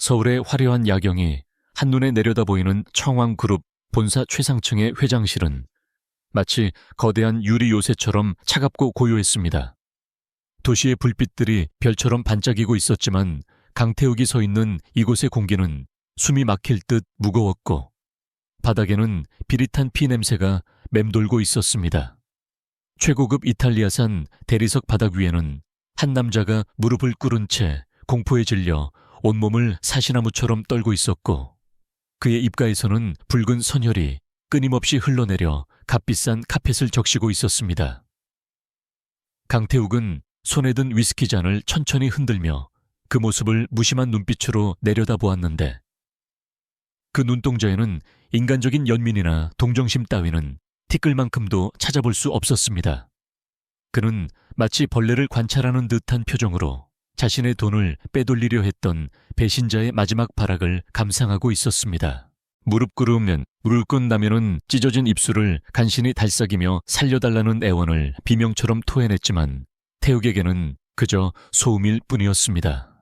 서울의 화려한 야경이 한눈에 내려다 보이는 청왕그룹 본사 최상층의 회장실은 마치 거대한 유리 요새처럼 차갑고 고요했습니다. 도시의 불빛들이 별처럼 반짝이고 있었지만 강태욱이 서 있는 이곳의 공기는 숨이 막힐 듯 무거웠고 바닥에는 비릿한 피 냄새가 맴돌고 있었습니다. 최고급 이탈리아산 대리석 바닥 위에는 한 남자가 무릎을 꿇은 채 공포에 질려 온몸을 사시나무처럼 떨고 있었고 그의 입가에서는 붉은 선혈이 끊임없이 흘러내려 값비싼 카펫을 적시고 있었습니다. 강태욱은 손에 든 위스키 잔을 천천히 흔들며 그 모습을 무심한 눈빛으로 내려다보았는데 그 눈동자에는 인간적인 연민이나 동정심 따위는 티끌만큼도 찾아볼 수 없었습니다. 그는 마치 벌레를 관찰하는 듯한 표정으로 자신의 돈을 빼돌리려 했던 배신자의 마지막 발악을 감상하고 있었습니다. 무릎 꿇으면 물을 끈다면은 찢어진 입술을 간신히 달싹이며 살려달라는 애원을 비명처럼 토해냈지만 태욱에게는 그저 소음일 뿐이었습니다.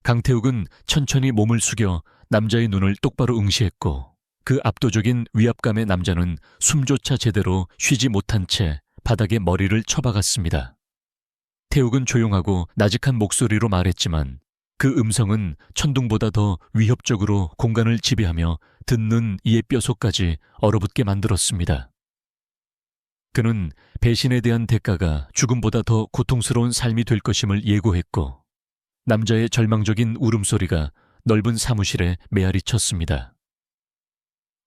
강태욱은 천천히 몸을 숙여 남자의 눈을 똑바로 응시했고 그 압도적인 위압감의 남자는 숨조차 제대로 쉬지 못한 채 바닥에 머리를 쳐박았습니다. 태욱은 조용하고 나직한 목소리로 말했지만 그 음성은 천둥보다 더 위협적으로 공간을 지배하며 듣는 이의 뼈속까지 얼어붙게 만들었습니다. 그는 배신에 대한 대가가 죽음보다 더 고통스러운 삶이 될 것임을 예고했고 남자의 절망적인 울음소리가 넓은 사무실에 메아리 쳤습니다.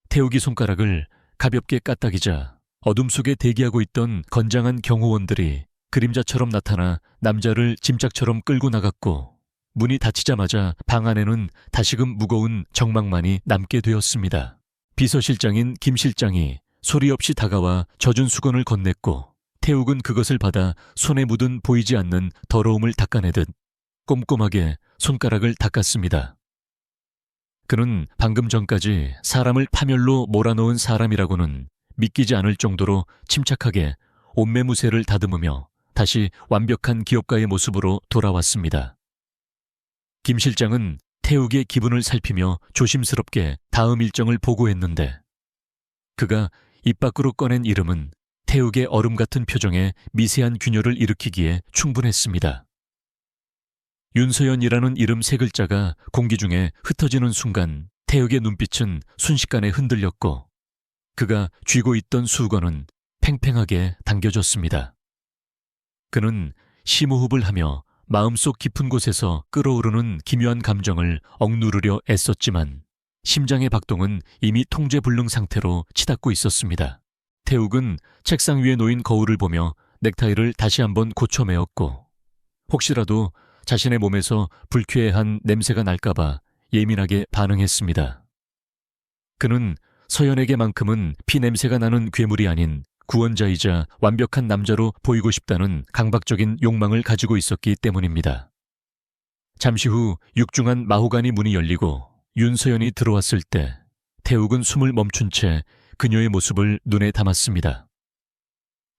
태욱이 손가락을 가볍게 까딱이자 어둠 속에 대기하고 있던 건장한 경호원들이 그림자처럼 나타나 남자를 짐짝처럼 끌고 나갔고 문이 닫히자마자 방 안에는 다시금 무거운 정막만이 남게 되었습니다. 비서실장인 김 실장이 소리 없이 다가와 젖은 수건을 건넸고 태욱은 그것을 받아 손에 묻은 보이지 않는 더러움을 닦아내듯 꼼꼼하게 손가락을 닦았습니다. 그는 방금 전까지 사람을 파멸로 몰아넣은 사람이라고는 믿기지 않을 정도로 침착하게 옷매무새를 다듬으며 다시 완벽한 기업가의 모습으로 돌아왔습니다. 김 실장은 태욱의 기분을 살피며 조심스럽게 다음 일정을 보고했는데 그가 입 밖으로 꺼낸 이름은 태욱의 얼음 같은 표정에 미세한 균열을 일으키기에 충분했습니다. 윤서연이라는 이름 세 글자가 공기 중에 흩어지는 순간 태욱의 눈빛은 순식간에 흔들렸고 그가 쥐고 있던 수건은 팽팽하게 당겨졌습니다. 그는 심호흡을 하며 마음속 깊은 곳에서 끓어오르는 기묘한 감정을 억누르려 애썼지만 심장의 박동은 이미 통제불능 상태로 치닫고 있었습니다. 태욱은 책상 위에 놓인 거울을 보며 넥타이를 다시 한번 고쳐 매었고 혹시라도 자신의 몸에서 불쾌한 냄새가 날까봐 예민하게 반응했습니다. 그는 서연에게만큼은 피냄새가 나는 괴물이 아닌 구원자이자 완벽한 남자로 보이고 싶다는 강박적인 욕망을 가지고 있었기 때문입니다. 잠시 후 육중한 마호가니 문이 열리고 윤서연이 들어왔을 때 태욱은 숨을 멈춘 채 그녀의 모습을 눈에 담았습니다.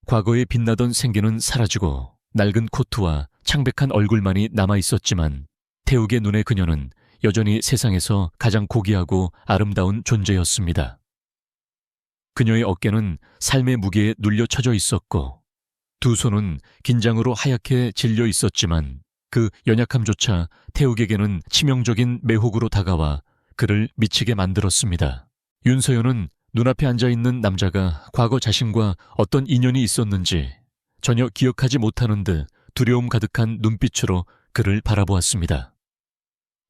과거에 빛나던 생기는 사라지고 낡은 코트와 창백한 얼굴만이 남아있었지만 태욱의 눈에 그녀는 여전히 세상에서 가장 고귀하고 아름다운 존재였습니다. 그녀의 어깨는 삶의 무게에 눌려 쳐져 있었고 두 손은 긴장으로 하얗게 질려 있었지만 그 연약함조차 태욱에게는 치명적인 매혹으로 다가와 그를 미치게 만들었습니다. 윤서연은 눈앞에 앉아있는 남자가 과거 자신과 어떤 인연이 있었는지 전혀 기억하지 못하는 듯 두려움 가득한 눈빛으로 그를 바라보았습니다.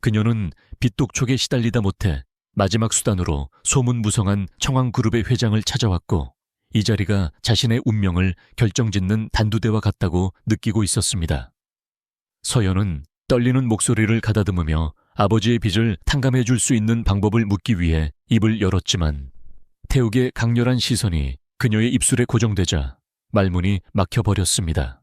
그녀는 빚독촉에 시달리다 못해 마지막 수단으로 소문무성한 청왕그룹의 회장을 찾아왔고 이 자리가 자신의 운명을 결정짓는 단두대와 같다고 느끼고 있었습니다. 서연은 떨리는 목소리를 가다듬으며 아버지의 빚을 탕감해 줄 수 있는 방법을 묻기 위해 입을 열었지만 태욱의 강렬한 시선이 그녀의 입술에 고정되자 말문이 막혀버렸습니다.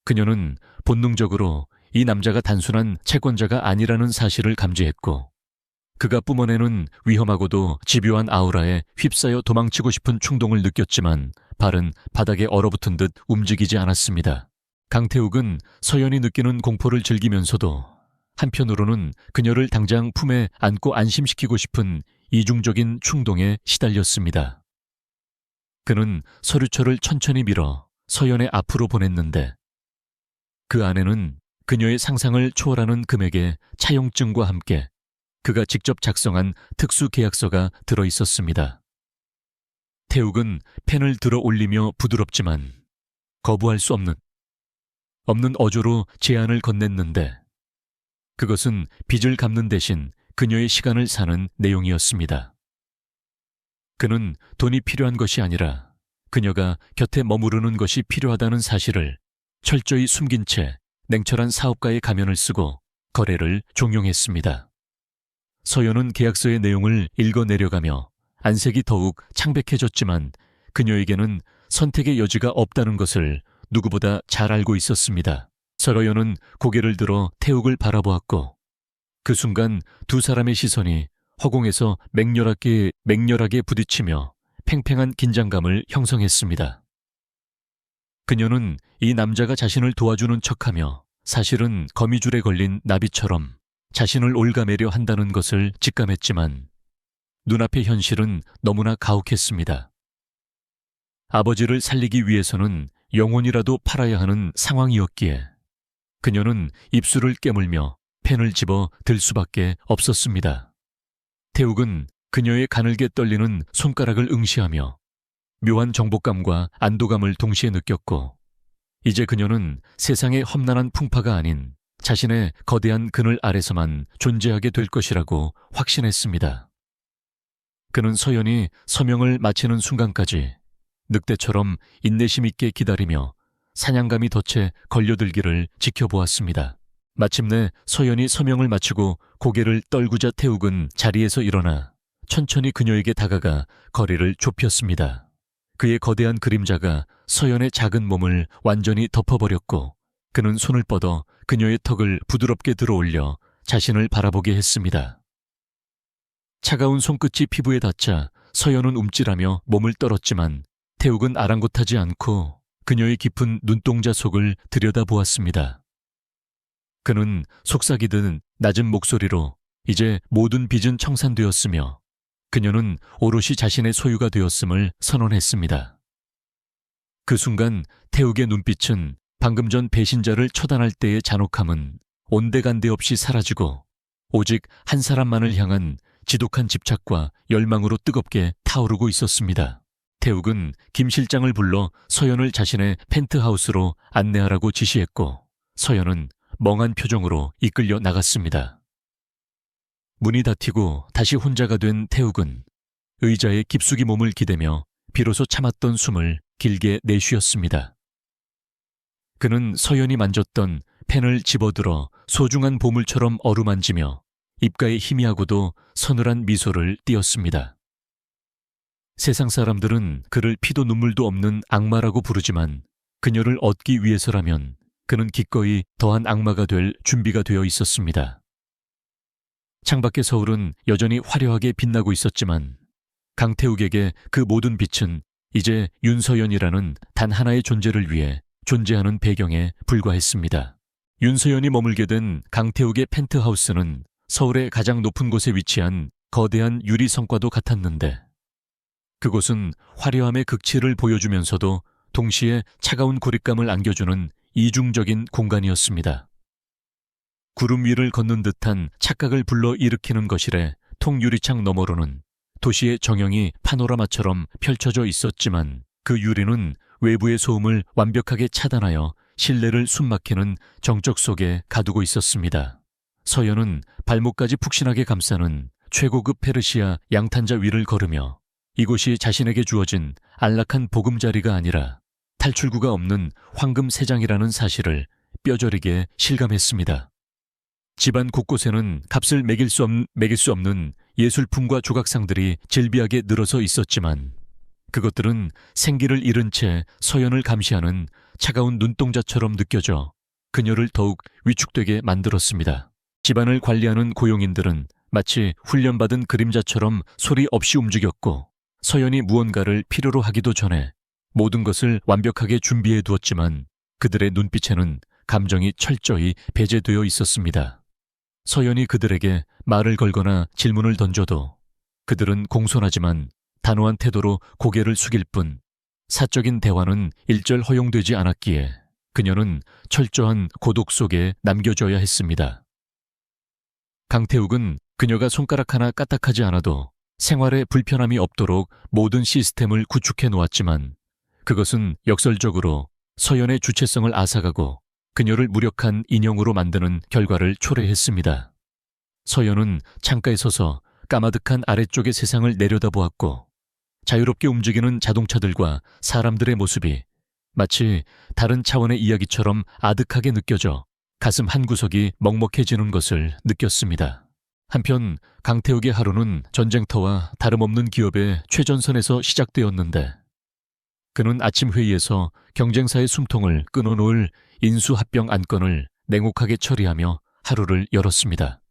그녀는 본능적으로 이 남자가 단순한 채권자가 아니라는 사실을 감지했고 그가 뿜어내는 위험하고도 집요한 아우라에 휩싸여 도망치고 싶은 충동을 느꼈지만 발은 바닥에 얼어붙은 듯 움직이지 않았습니다. 강태욱은 서연이 느끼는 공포를 즐기면서도 한편으로는 그녀를 당장 품에 안고 안심시키고 싶은 이중적인 충동에 시달렸습니다. 그는 서류철을 천천히 밀어 서연의 앞으로 보냈는데 그 안에는 그녀의 상상을 초월하는 금액의 차용증과 함께 그가 직접 작성한 특수 계약서가 들어 있었습니다. 태욱은 펜을 들어 올리며 부드럽지만 거부할 수 없는 어조로 제안을 건넸는데 그것은 빚을 갚는 대신 그녀의 시간을 사는 내용이었습니다. 그는 돈이 필요한 것이 아니라 그녀가 곁에 머무르는 것이 필요하다는 사실을 철저히 숨긴 채 냉철한 사업가의 가면을 쓰고 거래를 종용했습니다. 서연은 계약서의 내용을 읽어내려가며 안색이 더욱 창백해졌지만 그녀에게는 선택의 여지가 없다는 것을 누구보다 잘 알고 있었습니다. 서연은 고개를 들어 태욱을 바라보았고 그 순간 두 사람의 시선이 허공에서 맹렬하게 부딪히며 팽팽한 긴장감을 형성했습니다. 그녀는 이 남자가 자신을 도와주는 척하며 사실은 거미줄에 걸린 나비처럼 자신을 올가매려 한다는 것을 직감했지만 눈앞의 현실은 너무나 가혹했습니다. 아버지를 살리기 위해서는 영혼이라도 팔아야 하는 상황이었기에 그녀는 입술을 깨물며 펜을 집어 들 수밖에 없었습니다. 태욱은 그녀의 가늘게 떨리는 손가락을 응시하며 묘한 정복감과 안도감을 동시에 느꼈고 이제 그녀는 세상의 험난한 풍파가 아닌 자신의 거대한 그늘 아래서만 존재하게 될 것이라고 확신했습니다. 그는 서연이 서명을 마치는 순간까지 늑대처럼 인내심 있게 기다리며 사냥감이 덫에 걸려들기를 지켜보았습니다. 마침내 서연이 서명을 마치고 고개를 떨구자 태욱은 자리에서 일어나 천천히 그녀에게 다가가 거리를 좁혔습니다. 그의 거대한 그림자가 서연의 작은 몸을 완전히 덮어버렸고 그는 손을 뻗어 그녀의 턱을 부드럽게 들어올려 자신을 바라보게 했습니다. 차가운 손끝이 피부에 닿자 서연은 움찔하며 몸을 떨었지만 태욱은 아랑곳하지 않고 그녀의 깊은 눈동자 속을 들여다보았습니다. 그는 속삭이듯 낮은 목소리로 이제 모든 빚은 청산되었으며 그녀는 오롯이 자신의 소유가 되었음을 선언했습니다. 그 순간 태욱의 눈빛은 방금 전 배신자를 처단할 때의 잔혹함은 온데간데 없이 사라지고 오직 한 사람만을 향한 지독한 집착과 열망으로 뜨겁게 타오르고 있었습니다. 태욱은 김 실장을 불러 서연을 자신의 펜트하우스로 안내하라고 지시했고 서연은 멍한 표정으로 이끌려 나갔습니다. 문이 닫히고 다시 혼자가 된 태욱은 의자에 깊숙이 몸을 기대며 비로소 참았던 숨을 길게 내쉬었습니다. 그는 서연이 만졌던 펜을 집어들어 소중한 보물처럼 어루만지며 입가에 희미하고도 서늘한 미소를 띄었습니다. 세상 사람들은 그를 피도 눈물도 없는 악마라고 부르지만 그녀를 얻기 위해서라면 그는 기꺼이 더한 악마가 될 준비가 되어 있었습니다. 창밖의 서울은 여전히 화려하게 빛나고 있었지만 강태욱에게 그 모든 빛은 이제 윤서연이라는 단 하나의 존재를 위해 존재하는 배경에 불과했습니다. 윤서연이 머물게 된 강태욱의 펜트하우스는 서울의 가장 높은 곳에 위치한 거대한 유리 성과도 같았는데 그곳은 화려함의 극치를 보여주면서도 동시에 차가운 고립감을 안겨주는 이중적인 공간이었습니다. 구름 위를 걷는 듯한 착각을 불러일으키는 거실에 통유리창 너머로는 도시의 정형이 파노라마처럼 펼쳐져 있었지만 그 유리는 외부의 소음을 완벽하게 차단하여 실내를 숨막히는 정적 속에 가두고 있었습니다. 서연은 발목까지 푹신하게 감싸는 최고급 페르시아 양탄자 위를 걸으며 이곳이 자신에게 주어진 안락한 보금자리가 아니라 탈출구가 없는 황금 세장이라는 사실을 뼈저리게 실감했습니다. 집안 곳곳에는 값을 매길 수 없는 예술품과 조각상들이 질비하게 늘어서 있었지만 그것들은 생기를 잃은 채 서연을 감시하는 차가운 눈동자처럼 느껴져 그녀를 더욱 위축되게 만들었습니다. 집안을 관리하는 고용인들은 마치 훈련받은 그림자처럼 소리 없이 움직였고 서연이 무언가를 필요로 하기도 전에 모든 것을 완벽하게 준비해 두었지만 그들의 눈빛에는 감정이 철저히 배제되어 있었습니다. 서연이 그들에게 말을 걸거나 질문을 던져도 그들은 공손하지만 단호한 태도로 고개를 숙일 뿐 사적인 대화는 일절 허용되지 않았기에 그녀는 철저한 고독 속에 남겨져야 했습니다. 강태욱은 그녀가 손가락 하나 까딱하지 않아도 생활에 불편함이 없도록 모든 시스템을 구축해 놓았지만 그것은 역설적으로 서연의 주체성을 앗아가고 그녀를 무력한 인형으로 만드는 결과를 초래했습니다. 서연은 창가에 서서 까마득한 아래쪽의 세상을 내려다보았고 자유롭게 움직이는 자동차들과 사람들의 모습이 마치 다른 차원의 이야기처럼 아득하게 느껴져 가슴 한구석이 먹먹해지는 것을 느꼈습니다. 한편 강태욱의 하루는 전쟁터와 다름없는 기업의 최전선에서 시작되었는데 그는 아침 회의에서 경쟁사의 숨통을 끊어놓을 인수합병 안건을 냉혹하게 처리하며 하루를 열었습니다.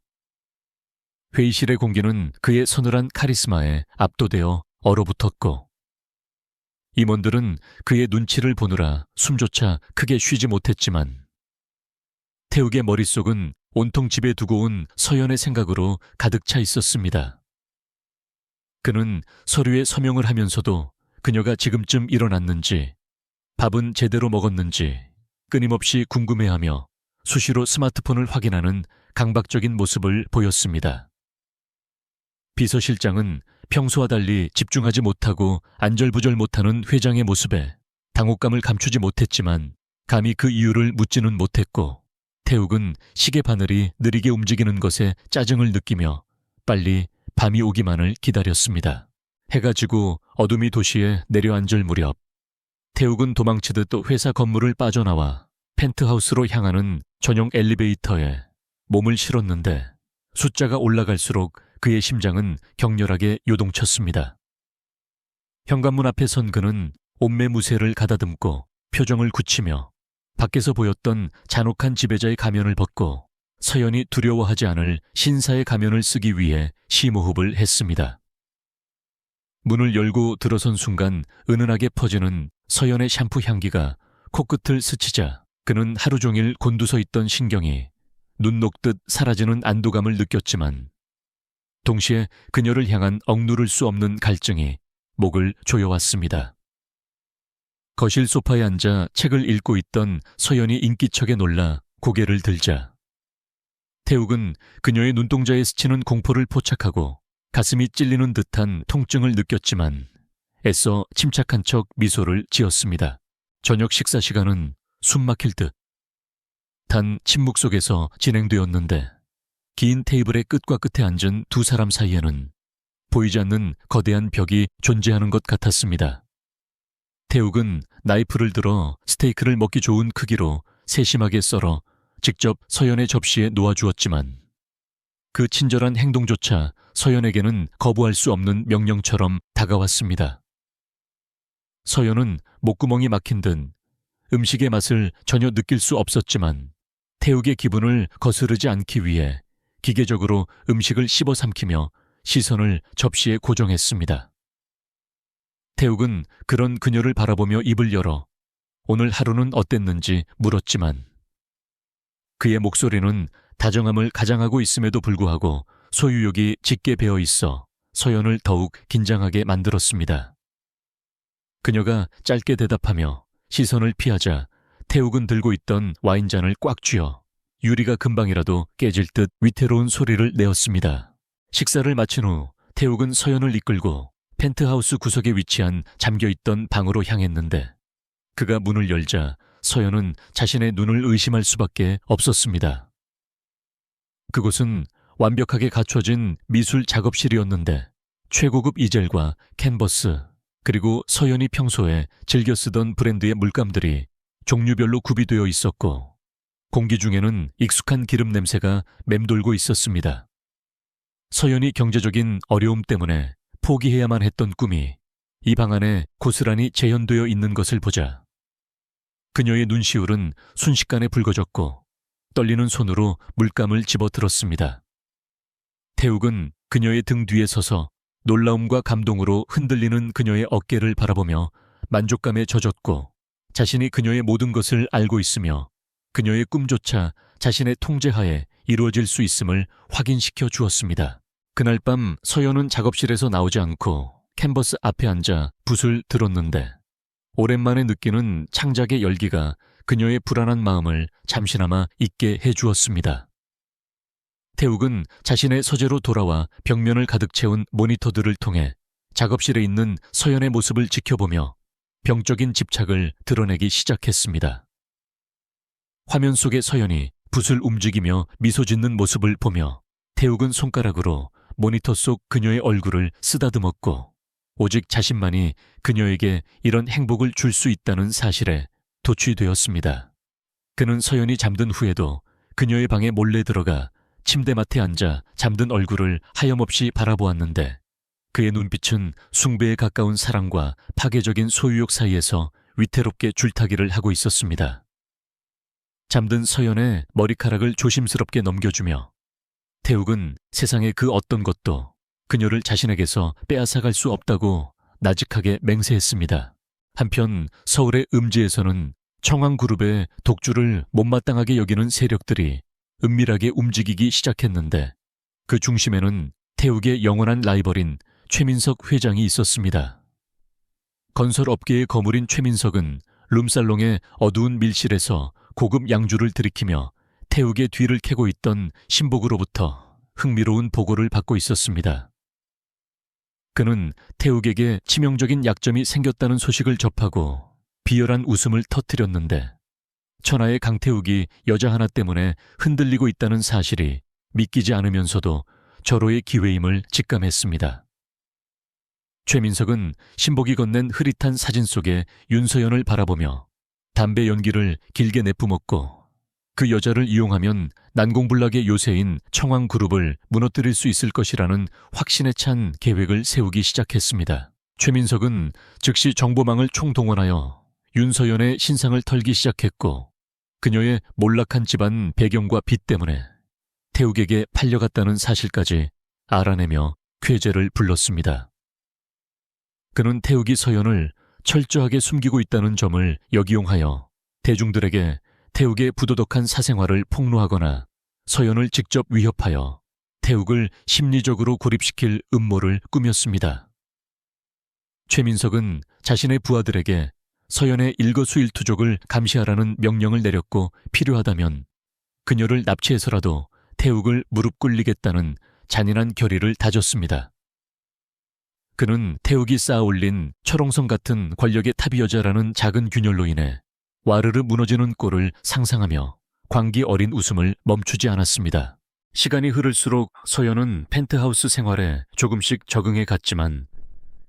회의실의 공기는 그의 서늘한 카리스마에 압도되어 얼어붙었고 임원들은 그의 눈치를 보느라 숨조차 크게 쉬지 못했지만 태욱의 머릿속은 온통 집에 두고 온 서연의 생각으로 가득 차 있었습니다. 그는 서류에 서명을 하면서도 그녀가 지금쯤 일어났는지, 밥은 제대로 먹었는지 끊임없이 궁금해하며 수시로 스마트폰을 확인하는 강박적인 모습을 보였습니다. 비서실장은 평소와 달리 집중하지 못하고 안절부절 못하는 회장의 모습에 당혹감을 감추지 못했지만 감히 그 이유를 묻지는 못했고 태욱은 시계 바늘이 느리게 움직이는 것에 짜증을 느끼며 빨리 밤이 오기만을 기다렸습니다. 해가 지고 어둠이 도시에 내려앉을 무렵 태욱은 도망치듯 또 회사 건물을 빠져나와 펜트하우스로 향하는 전용 엘리베이터에 몸을 실었는데 숫자가 올라갈수록 그의 심장은 격렬하게 요동쳤습니다. 현관문 앞에 선 그는 옷매 무새를 가다듬고 표정을 굳히며 밖에서 보였던 잔혹한 지배자의 가면을 벗고 서연이 두려워하지 않을 신사의 가면을 쓰기 위해 심호흡을 했습니다. 문을 열고 들어선 순간 은은하게 퍼지는 서연의 샴푸 향기가 코끝을 스치자 그는 하루 종일 곤두서 있던 신경이 눈 녹듯 사라지는 안도감을 느꼈지만 동시에 그녀를 향한 억누를 수 없는 갈증이 목을 조여왔습니다. 거실 소파에 앉아 책을 읽고 있던 서연이 인기척에 놀라 고개를 들자 태욱은 그녀의 눈동자에 스치는 공포를 포착하고 가슴이 찔리는 듯한 통증을 느꼈지만 애써 침착한 척 미소를 지었습니다. 저녁 식사 시간은 숨 막힐 듯 단 침묵 속에서 진행되었는데 긴 테이블의 끝과 끝에 앉은 두 사람 사이에는 보이지 않는 거대한 벽이 존재하는 것 같았습니다. 태욱은 나이프를 들어 스테이크를 먹기 좋은 크기로 세심하게 썰어 직접 서연의 접시에 놓아주었지만 그 친절한 행동조차 서연에게는 거부할 수 없는 명령처럼 다가왔습니다. 서연은 목구멍이 막힌 듯 음식의 맛을 전혀 느낄 수 없었지만 태욱의 기분을 거스르지 않기 위해 기계적으로 음식을 씹어 삼키며 시선을 접시에 고정했습니다. 태욱은 그런 그녀를 바라보며 입을 열어 오늘 하루는 어땠는지 물었지만 그의 목소리는 다정함을 가장하고 있음에도 불구하고 소유욕이 짙게 배어 있어 서연을 더욱 긴장하게 만들었습니다. 그녀가 짧게 대답하며 시선을 피하자 태욱은 들고 있던 와인잔을 꽉 쥐어 유리가 금방이라도 깨질 듯 위태로운 소리를 내었습니다. 식사를 마친 후 태욱은 서연을 이끌고 펜트하우스 구석에 위치한 잠겨있던 방으로 향했는데 그가 문을 열자 서연은 자신의 눈을 의심할 수밖에 없었습니다. 그곳은 완벽하게 갖춰진 미술 작업실이었는데 최고급 이젤과 캔버스 그리고 서연이 평소에 즐겨 쓰던 브랜드의 물감들이 종류별로 구비되어 있었고 공기 중에는 익숙한 기름 냄새가 맴돌고 있었습니다. 서연이 경제적인 어려움 때문에 포기해야만 했던 꿈이 이 방 안에 고스란히 재현되어 있는 것을 보자 그녀의 눈시울은 순식간에 붉어졌고 떨리는 손으로 물감을 집어들었습니다. 태욱은 그녀의 등 뒤에 서서 놀라움과 감동으로 흔들리는 그녀의 어깨를 바라보며 만족감에 젖었고 자신이 그녀의 모든 것을 알고 있으며 그녀의 꿈조차 자신의 통제하에 이루어질 수 있음을 확인시켜 주었습니다. 그날 밤 서연은 작업실에서 나오지 않고 캔버스 앞에 앉아 붓을 들었는데 오랜만에 느끼는 창작의 열기가 그녀의 불안한 마음을 잠시나마 잊게 해주었습니다. 태욱은 자신의 서재로 돌아와 벽면을 가득 채운 모니터들을 통해 작업실에 있는 서연의 모습을 지켜보며 병적인 집착을 드러내기 시작했습니다. 화면 속의 서연이 붓을 움직이며 미소 짓는 모습을 보며 태욱은 손가락으로 모니터 속 그녀의 얼굴을 쓰다듬었고 오직 자신만이 그녀에게 이런 행복을 줄 수 있다는 사실에 도취되었습니다. 그는 서연이 잠든 후에도 그녀의 방에 몰래 들어가 침대맡에 앉아 잠든 얼굴을 하염없이 바라보았는데 그의 눈빛은 숭배에 가까운 사랑과 파괴적인 소유욕 사이에서 위태롭게 줄타기를 하고 있었습니다. 잠든 서연의 머리카락을 조심스럽게 넘겨주며 태욱은 세상의 그 어떤 것도 그녀를 자신에게서 빼앗아갈 수 없다고 나직하게 맹세했습니다. 한편 서울의 음지에서는 청왕그룹의 독주를 못마땅하게 여기는 세력들이 은밀하게 움직이기 시작했는데 그 중심에는 태욱의 영원한 라이벌인 최민석 회장이 있었습니다. 건설업계의 거물인 최민석은 룸살롱의 어두운 밀실에서 고급 양주를 들이키며 태욱의 뒤를 캐고 있던 신복으로부터 흥미로운 보고를 받고 있었습니다. 그는 태욱에게 치명적인 약점이 생겼다는 소식을 접하고 비열한 웃음을 터뜨렸는데 천하의 강태욱이 여자 하나 때문에 흔들리고 있다는 사실이 믿기지 않으면서도 절호의 기회임을 직감했습니다. 최민석은 신복이 건넨 흐릿한 사진 속에 윤서연을 바라보며 담배 연기를 길게 내뿜었고 그 여자를 이용하면 난공불락의 요새인 청왕그룹을 무너뜨릴 수 있을 것이라는 확신에 찬 계획을 세우기 시작했습니다. 최민석은 즉시 정보망을 총동원하여 윤서연의 신상을 털기 시작했고 그녀의 몰락한 집안 배경과 빚 때문에 태욱에게 팔려갔다는 사실까지 알아내며 쾌재를 불렀습니다. 그는 태욱이 서연을 철저하게 숨기고 있다는 점을 역이용하여 대중들에게 태욱의 부도덕한 사생활을 폭로하거나 서연을 직접 위협하여 태욱을 심리적으로 고립시킬 음모를 꾸몄습니다. 최민석은 자신의 부하들에게 서연의 일거수일투족을 감시하라는 명령을 내렸고 필요하다면 그녀를 납치해서라도 태욱을 무릎 꿇리겠다는 잔인한 결의를 다졌습니다. 그는 태욱이 쌓아올린 철옹성 같은 권력의 탑이여자라는 작은 균열로 인해 와르르 무너지는 꼴을 상상하며 광기 어린 웃음을 멈추지 않았습니다. 시간이 흐를수록 서연은 펜트하우스 생활에 조금씩 적응해 갔지만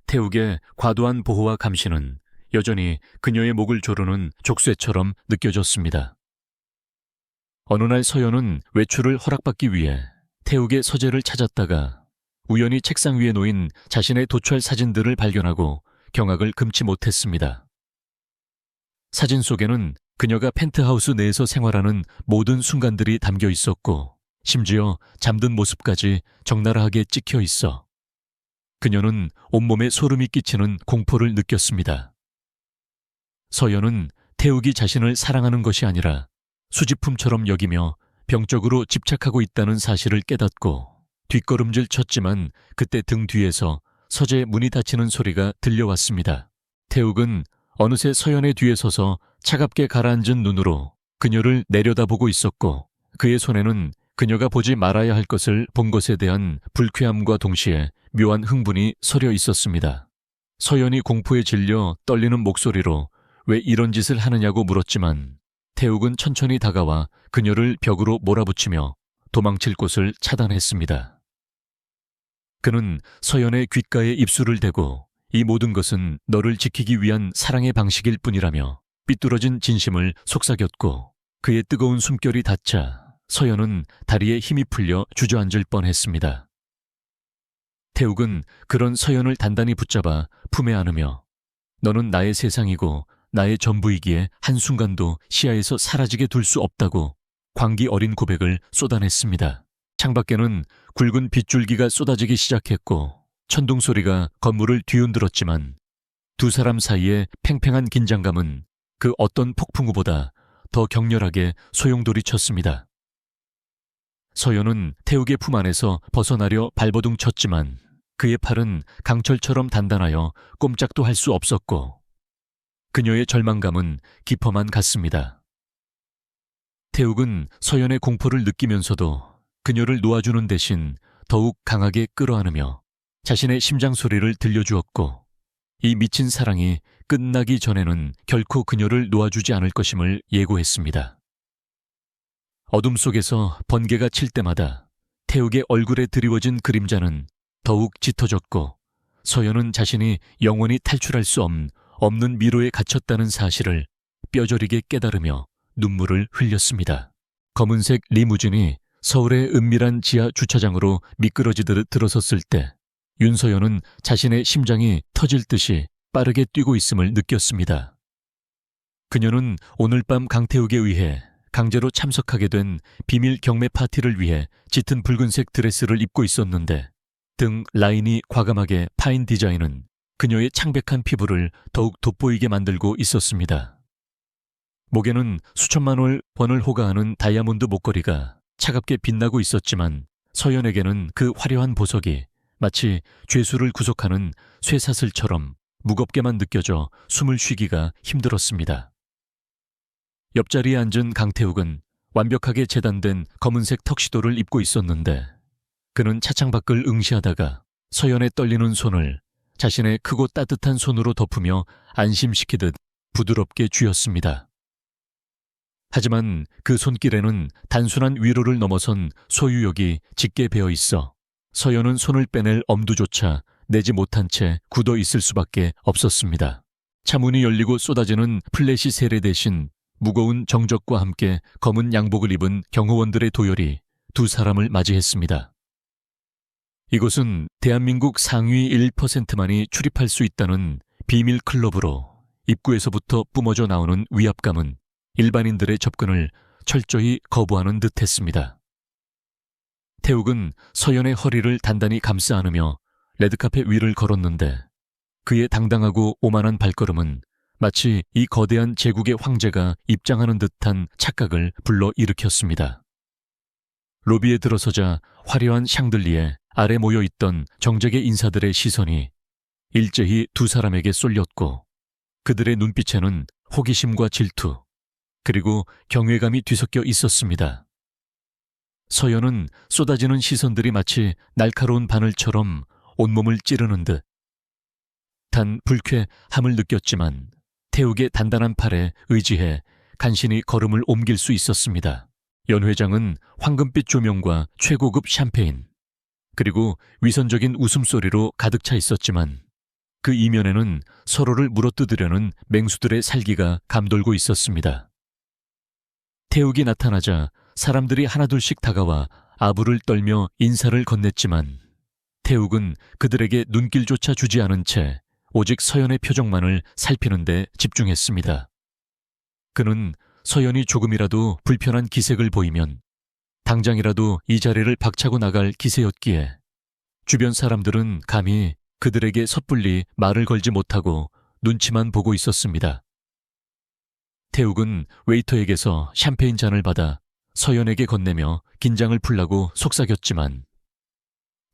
태욱의 과도한 보호와 감시는 여전히 그녀의 목을 조르는 족쇄처럼 느껴졌습니다. 어느 날 서연은 외출을 허락받기 위해 태욱의 서재를 찾았다가 우연히 책상 위에 놓인 자신의 도찰 사진들을 발견하고 경악을 금치 못했습니다. 사진 속에는 그녀가 펜트하우스 내에서 생활하는 모든 순간들이 담겨 있었고 심지어 잠든 모습까지 적나라하게 찍혀 있어 그녀는 온몸에 소름이 끼치는 공포를 느꼈습니다. 서연은 태욱이 자신을 사랑하는 것이 아니라 수집품처럼 여기며 병적으로 집착하고 있다는 사실을 깨닫고 뒷걸음질 쳤지만 그때 등 뒤에서 서재 문이 닫히는 소리가 들려왔습니다. 태욱은 어느새 서연의 뒤에 서서 차갑게 가라앉은 눈으로 그녀를 내려다보고 있었고 그의 손에는 그녀가 보지 말아야 할 것을 본 것에 대한 불쾌함과 동시에 묘한 흥분이 서려 있었습니다. 서연이 공포에 질려 떨리는 목소리로 왜 이런 짓을 하느냐고 물었지만 태욱은 천천히 다가와 그녀를 벽으로 몰아붙이며 도망칠 곳을 차단했습니다. 그는 서연의 귓가에 입술을 대고 이 모든 것은 너를 지키기 위한 사랑의 방식일 뿐이라며 삐뚤어진 진심을 속삭였고 그의 뜨거운 숨결이 닿자 서연은 다리에 힘이 풀려 주저앉을 뻔했습니다. 태욱은 그런 서연을 단단히 붙잡아 품에 안으며 너는 나의 세상이고 나의 전부이기에 한순간도 시야에서 사라지게 둘 수 없다고 광기 어린 고백을 쏟아냈습니다. 창밖에는 굵은 빗줄기가 쏟아지기 시작했고 천둥 소리가 건물을 뒤흔들었지만 두 사람 사이의 팽팽한 긴장감은 그 어떤 폭풍우보다 더 격렬하게 소용돌이쳤습니다. 서연은 태욱의 품 안에서 벗어나려 발버둥 쳤지만 그의 팔은 강철처럼 단단하여 꼼짝도 할 수 없었고 그녀의 절망감은 깊어만 갔습니다. 태욱은 서연의 공포를 느끼면서도 그녀를 놓아주는 대신 더욱 강하게 끌어안으며 자신의 심장 소리를 들려주었고 이 미친 사랑이 끝나기 전에는 결코 그녀를 놓아주지 않을 것임을 예고했습니다. 어둠 속에서 번개가 칠 때마다 태욱의 얼굴에 드리워진 그림자는 더욱 짙어졌고 서연은 자신이 영원히 탈출할 수 없는 미로에 갇혔다는 사실을 뼈저리게 깨달으며 눈물을 흘렸습니다. 검은색 리무진이 서울의 은밀한 지하 주차장으로 미끄러지듯 들어섰을 때 윤서연은 자신의 심장이 터질 듯이 빠르게 뛰고 있음을 느꼈습니다. 그녀는 오늘 밤 강태욱에 의해 강제로 참석하게 된 비밀 경매 파티를 위해 짙은 붉은색 드레스를 입고 있었는데 등 라인이 과감하게 파인 디자인은 그녀의 창백한 피부를 더욱 돋보이게 만들고 있었습니다. 목에는 수천만 원을 호가하는 다이아몬드 목걸이가 차갑게 빛나고 있었지만 서연에게는 그 화려한 보석이 마치 죄수를 구속하는 쇠사슬처럼 무겁게만 느껴져 숨을 쉬기가 힘들었습니다. 옆자리에 앉은 강태욱은 완벽하게 재단된 검은색 턱시도를 입고 있었는데 그는 차창 밖을 응시하다가 서연의 떨리는 손을 자신의 크고 따뜻한 손으로 덮으며 안심시키듯 부드럽게 쥐었습니다. 하지만 그 손길에는 단순한 위로를 넘어선 소유욕이 짙게 배어 있어 서연은 손을 빼낼 엄두조차 내지 못한 채 굳어 있을 수밖에 없었습니다. 차문이 열리고 쏟아지는 플래시 세례 대신 무거운 정적과 함께 검은 양복을 입은 경호원들의 도열이 두 사람을 맞이했습니다. 이곳은 대한민국 상위 1%만이 출입할 수 있다는 비밀 클럽으로 입구에서부터 뿜어져 나오는 위압감은 일반인들의 접근을 철저히 거부하는 듯했습니다. 태욱은 서연의 허리를 단단히 감싸 안으며 레드카펫 위를 걸었는데 그의 당당하고 오만한 발걸음은 마치 이 거대한 제국의 황제가 입장하는 듯한 착각을 불러일으켰습니다. 로비에 들어서자 화려한 샹들리에 아래 모여있던 정적의 인사들의 시선이 일제히 두 사람에게 쏠렸고 그들의 눈빛에는 호기심과 질투 그리고 경외감이 뒤섞여 있었습니다. 서연은 쏟아지는 시선들이 마치 날카로운 바늘처럼 온몸을 찌르는 듯 단 불쾌함을 느꼈지만 태욱의 단단한 팔에 의지해 간신히 걸음을 옮길 수 있었습니다. 연회장은 황금빛 조명과 최고급 샴페인 그리고 위선적인 웃음소리로 가득 차 있었지만 그 이면에는 서로를 물어뜯으려는 맹수들의 살기가 감돌고 있었습니다. 태욱이 나타나자 사람들이 하나둘씩 다가와 아부를 떨며 인사를 건넸지만 태욱은 그들에게 눈길조차 주지 않은 채 오직 서연의 표정만을 살피는 데 집중했습니다. 그는 서연이 조금이라도 불편한 기색을 보이면 당장이라도 이 자리를 박차고 나갈 기세였기에 주변 사람들은 감히 그들에게 섣불리 말을 걸지 못하고 눈치만 보고 있었습니다. 태욱은 웨이터에게서 샴페인 잔을 받아 서연에게 건네며 긴장을 풀라고 속삭였지만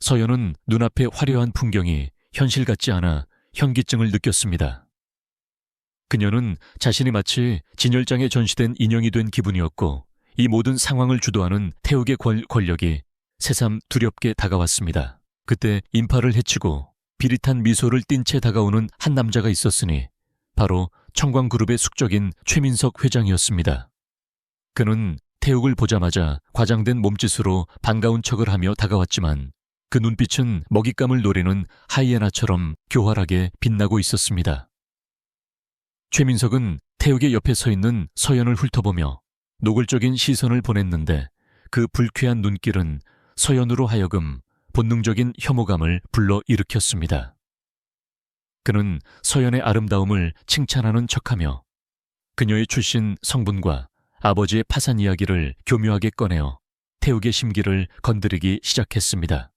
서연은 눈앞의 화려한 풍경이 현실 같지 않아 현기증을 느꼈습니다. 그녀는 자신이 마치 진열장에 전시된 인형이 된 기분이었고 이 모든 상황을 주도하는 태욱의 권력이 새삼 두렵게 다가왔습니다. 그때 인파를 헤치고 비릿한 미소를 띤 채 다가오는 한 남자가 있었으니 바로 청광그룹의 숙적인 최민석 회장이었습니다. 그는 태욱을 보자마자 과장된 몸짓으로 반가운 척을 하며 다가왔지만 그 눈빛은 먹잇감을 노리는 하이에나처럼 교활하게 빛나고 있었습니다. 최민석은 태욱의 옆에 서 있는 서연을 훑어보며 노골적인 시선을 보냈는데 그 불쾌한 눈길은 서연으로 하여금 본능적인 혐오감을 불러일으켰습니다. 그는 서연의 아름다움을 칭찬하는 척하며 그녀의 출신 성분과 아버지의 파산 이야기를 교묘하게 꺼내어 태욱의 심기를 건드리기 시작했습니다.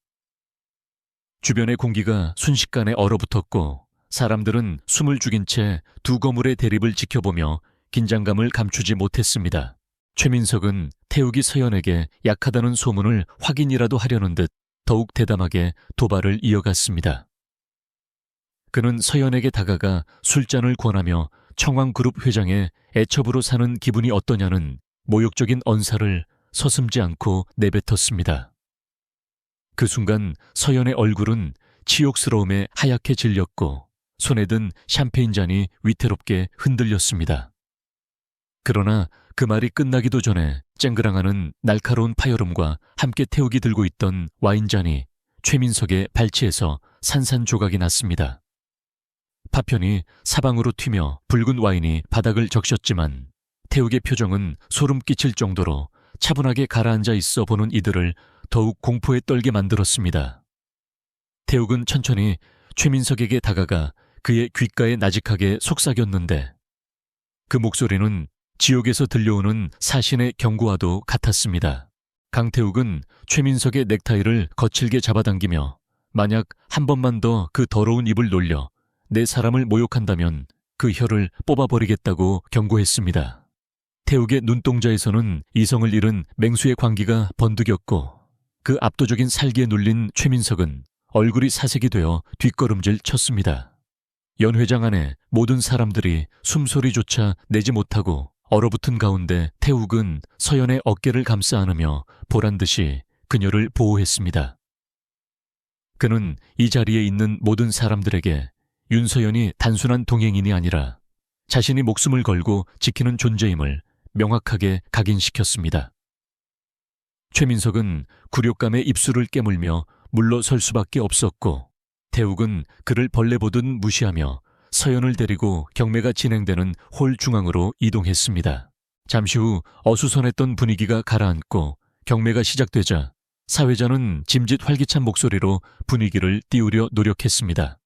주변의 공기가 순식간에 얼어붙었고 사람들은 숨을 죽인 채 두 거물의 대립을 지켜보며 긴장감을 감추지 못했습니다. 최민석은 태욱이 서연에게 약하다는 소문을 확인이라도 하려는 듯 더욱 대담하게 도발을 이어갔습니다. 그는 서연에게 다가가 술잔을 권하며 청왕그룹 회장의 애첩으로 사는 기분이 어떠냐는 모욕적인 언사를 서슴지 않고 내뱉었습니다. 그 순간 서연의 얼굴은 치욕스러움에 하얗게 질렸고 손에 든 샴페인 잔이 위태롭게 흔들렸습니다. 그러나 그 말이 끝나기도 전에 쨍그랑하는 날카로운 파열음과 함께 태욱이 들고 있던 와인잔이 최민석의 발치에서 산산조각이 났습니다. 파편이 사방으로 튀며 붉은 와인이 바닥을 적셨지만 태욱의 표정은 소름 끼칠 정도로 차분하게 가라앉아 있어 보는 이들을 더욱 공포에 떨게 만들었습니다. 태욱은 천천히 최민석에게 다가가 그의 귓가에 나직하게 속삭였는데 그 목소리는 지옥에서 들려오는 사신의 경고와도 같았습니다. 강태욱은 최민석의 넥타이를 거칠게 잡아당기며 만약 한 번만 더 그 더러운 입을 놀려 내 사람을 모욕한다면 그 혀를 뽑아버리겠다고 경고했습니다. 태욱의 눈동자에서는 이성을 잃은 맹수의 광기가 번득였고 그 압도적인 살기에 눌린 최민석은 얼굴이 사색이 되어 뒷걸음질 쳤습니다. 연회장 안에 모든 사람들이 숨소리조차 내지 못하고 얼어붙은 가운데 태욱은 서연의 어깨를 감싸 안으며 보란듯이 그녀를 보호했습니다. 그는 이 자리에 있는 모든 사람들에게 윤서연이 단순한 동행인이 아니라 자신이 목숨을 걸고 지키는 존재임을 명확하게 각인시켰습니다. 최민석은 굴욕감에 입술을 깨물며 물러설 수밖에 없었고 태욱은 그를 벌레 보듯 무시하며 서연을 데리고 경매가 진행되는 홀 중앙으로 이동했습니다. 잠시 후 어수선했던 분위기가 가라앉고 경매가 시작되자 사회자는 짐짓 활기찬 목소리로 분위기를 띄우려 노력했습니다.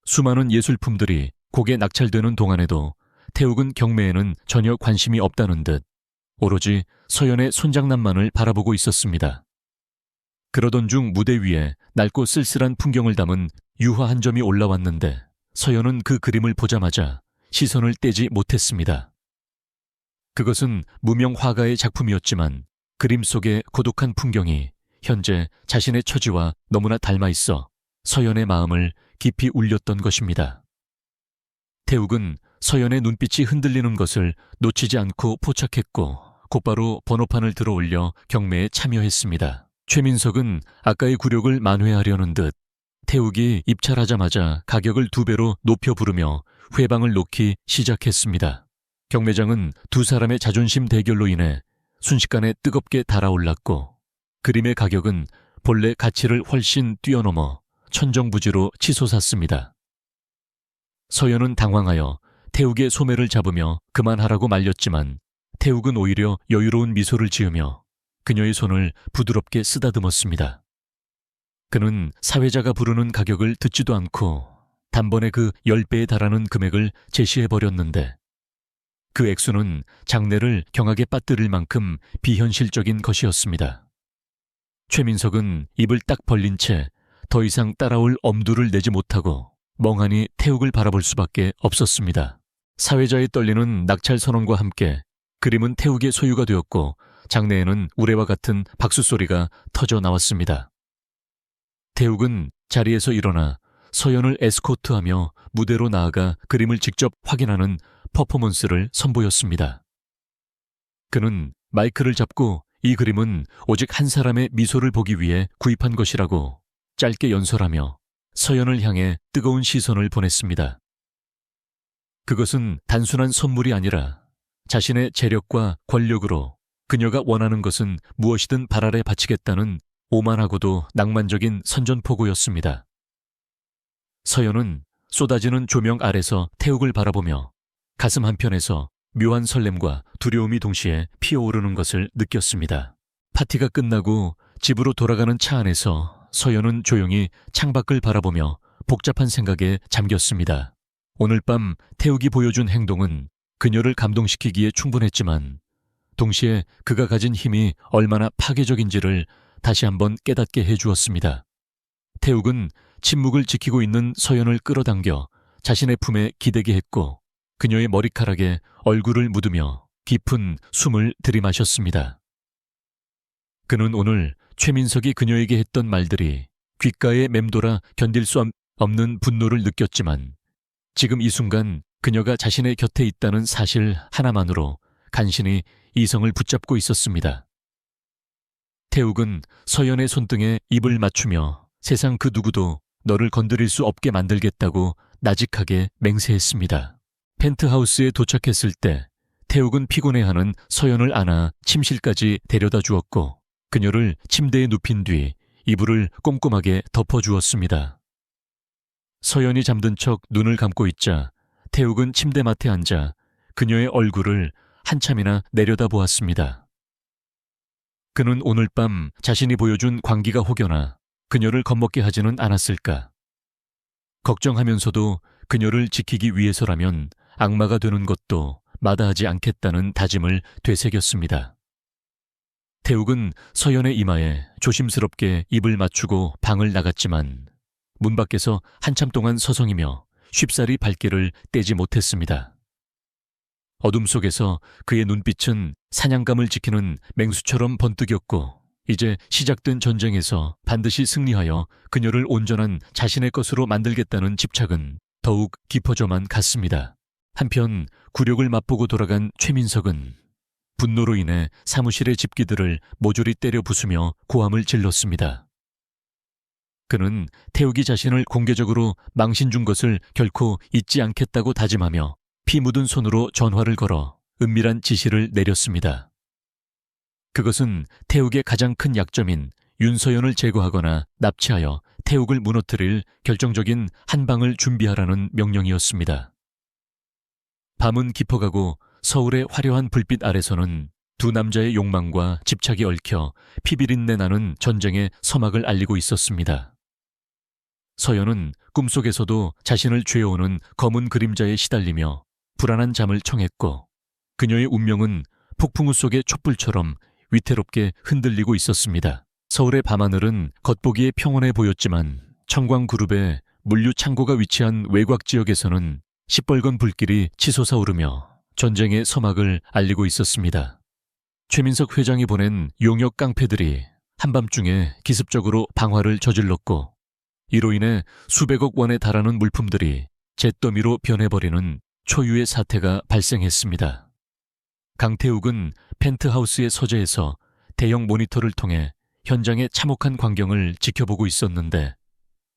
수많은 예술품들이 곡에 낙찰되는 동안에도 태욱은 경매에는 전혀 관심이 없다는 듯 오로지 서연의 손장난만을 바라보고 있었습니다. 그러던 중 무대 위에 낡고 쓸쓸한 풍경을 담은 유화 한 점이 올라왔는데 서연은 그 그림을 보자마자 시선을 떼지 못했습니다. 그것은 무명 화가의 작품이었지만 그림 속의 고독한 풍경이 현재 자신의 처지와 너무나 닮아 있어 서연의 마음을 깊이 울렸던 것입니다. 태욱은 서연의 눈빛이 흔들리는 것을 놓치지 않고 포착했고 곧바로 번호판을 들어 올려 경매에 참여했습니다. 최민석은 아까의 굴욕을 만회하려는 듯 태욱이 입찰하자마자 가격을 2배로 높여 부르며 회방을 놓기 시작했습니다. 경매장은 두 사람의 자존심 대결로 인해 순식간에 뜨겁게 달아올랐고 그림의 가격은 본래 가치를 훨씬 뛰어넘어 천정부지로 치솟았습니다. 서연은 당황하여 태욱의 소매를 잡으며 그만하라고 말렸지만 태욱은 오히려 여유로운 미소를 지으며 그녀의 손을 부드럽게 쓰다듬었습니다. 그는 사회자가 부르는 가격을 듣지도 않고 단번에 그 10배에 달하는 금액을 제시해버렸는데 그 액수는 장내를 경하게 빠뜨릴 만큼 비현실적인 것이었습니다. 최민석은 입을 딱 벌린 채 더 이상 따라올 엄두를 내지 못하고 멍하니 태욱을 바라볼 수밖에 없었습니다. 사회자의 떨리는 낙찰 선언과 함께 그림은 태욱의 소유가 되었고 장내에는 우레와 같은 박수 소리가 터져 나왔습니다. 태욱은 자리에서 일어나 서연을 에스코트하며 무대로 나아가 그림을 직접 확인하는 퍼포먼스를 선보였습니다. 그는 마이크를 잡고 이 그림은 오직 한 사람의 미소를 보기 위해 구입한 것이라고 짧게 연설하며 서연을 향해 뜨거운 시선을 보냈습니다. 그것은 단순한 선물이 아니라 자신의 재력과 권력으로 그녀가 원하는 것은 무엇이든 발 아래 바치겠다는 오만하고도 낭만적인 선전포고였습니다. 서연은 쏟아지는 조명 아래서 태욱을 바라보며 가슴 한편에서 묘한 설렘과 두려움이 동시에 피어오르는 것을 느꼈습니다. 파티가 끝나고 집으로 돌아가는 차 안에서 서연은 조용히 창밖을 바라보며 복잡한 생각에 잠겼습니다. 오늘 밤 태욱이 보여준 행동은 그녀를 감동시키기에 충분했지만 동시에 그가 가진 힘이 얼마나 파괴적인지를 다시 한번 깨닫게 해주었습니다. 태욱은 침묵을 지키고 있는 서연을 끌어당겨 자신의 품에 기대게 했고 그녀의 머리카락에 얼굴을 묻으며 깊은 숨을 들이마셨습니다. 그는 오늘 최민석이 그녀에게 했던 말들이 귓가에 맴돌아 견딜 수 없는 분노를 느꼈지만 지금 이 순간 그녀가 자신의 곁에 있다는 사실 하나만으로 간신히 이성을 붙잡고 있었습니다. 태욱은 서연의 손등에 입을 맞추며 세상 그 누구도 너를 건드릴 수 없게 만들겠다고 나직하게 맹세했습니다. 펜트하우스에 도착했을 때 태욱은 피곤해하는 서연을 안아 침실까지 데려다 주었고 그녀를 침대에 눕힌 뒤 이불을 꼼꼼하게 덮어주었습니다. 서연이 잠든 척 눈을 감고 있자 태욱은 침대맡에 앉아 그녀의 얼굴을 한참이나 내려다보았습니다. 그는 오늘 밤 자신이 보여준 광기가 혹여나 그녀를 겁먹게 하지는 않았을까. 걱정하면서도 그녀를 지키기 위해서라면 악마가 되는 것도 마다하지 않겠다는 다짐을 되새겼습니다. 태욱은 서연의 이마에 조심스럽게 입을 맞추고 방을 나갔지만 문 밖에서 한참 동안 서성이며 쉽사리 발길을 떼지 못했습니다. 어둠 속에서 그의 눈빛은 사냥감을 지키는 맹수처럼 번뜩였고 이제 시작된 전쟁에서 반드시 승리하여 그녀를 온전한 자신의 것으로 만들겠다는 집착은 더욱 깊어져만 갔습니다. 한편 굴욕을 맛보고 돌아간 최민석은 분노로 인해 사무실의 집기들을 모조리 때려 부수며 고함을 질렀습니다. 그는 태욱이 자신을 공개적으로 망신 준 것을 결코 잊지 않겠다고 다짐하며 피 묻은 손으로 전화를 걸어 은밀한 지시를 내렸습니다. 그것은 태욱의 가장 큰 약점인 윤서연을 제거하거나 납치하여 태욱을 무너뜨릴 결정적인 한 방을 준비하라는 명령이었습니다. 밤은 깊어가고 서울의 화려한 불빛 아래서는 두 남자의 욕망과 집착이 얽혀 피비린내 나는 전쟁의 서막을 알리고 있었습니다. 서연은 꿈속에서도 자신을 죄어오는 검은 그림자에 시달리며 불안한 잠을 청했고 그녀의 운명은 폭풍우 속의 촛불처럼 위태롭게 흔들리고 있었습니다. 서울의 밤하늘은 겉보기에 평온해 보였지만 청광그룹의 물류 창고가 위치한 외곽 지역에서는 시뻘건 불길이 치솟아 오르며 전쟁의 서막을 알리고 있었습니다. 최민석 회장이 보낸 용역 깡패들이 한밤중에 기습적으로 방화를 저질렀고 이로 인해 수백억 원에 달하는 물품들이 잿더미로 변해버리는 초유의 사태가 발생했습니다. 강태욱은 펜트하우스의 서재에서 대형 모니터를 통해 현장의 참혹한 광경을 지켜보고 있었는데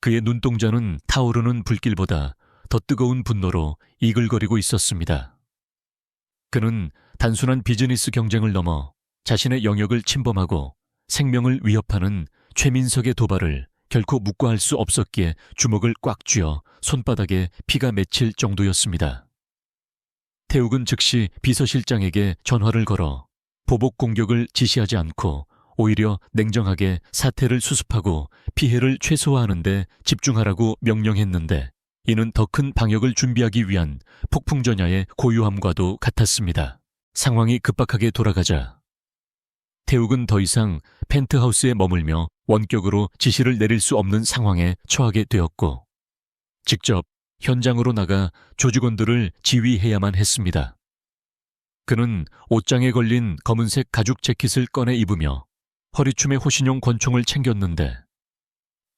그의 눈동자는 타오르는 불길보다 더 뜨거운 분노로 이글거리고 있었습니다. 그는 단순한 비즈니스 경쟁을 넘어 자신의 영역을 침범하고 생명을 위협하는 최민석의 도발을 결코 묵과할 수 없었기에 주먹을 꽉 쥐어 손바닥에 피가 맺힐 정도였습니다. 태욱은 즉시 비서실장에게 전화를 걸어 보복 공격을 지시하지 않고 오히려 냉정하게 사태를 수습하고 피해를 최소화하는 데 집중하라고 명령했는데 이는 더 큰 방역을 준비하기 위한 폭풍전야의 고요함과도 같았습니다. 상황이 급박하게 돌아가자 태욱은 더 이상 펜트하우스에 머물며 원격으로 지시를 내릴 수 없는 상황에 처하게 되었고 직접 현장으로 나가 조직원들을 지휘해야만 했습니다. 그는 옷장에 걸린 검은색 가죽 재킷을 꺼내 입으며 허리춤에 호신용 권총을 챙겼는데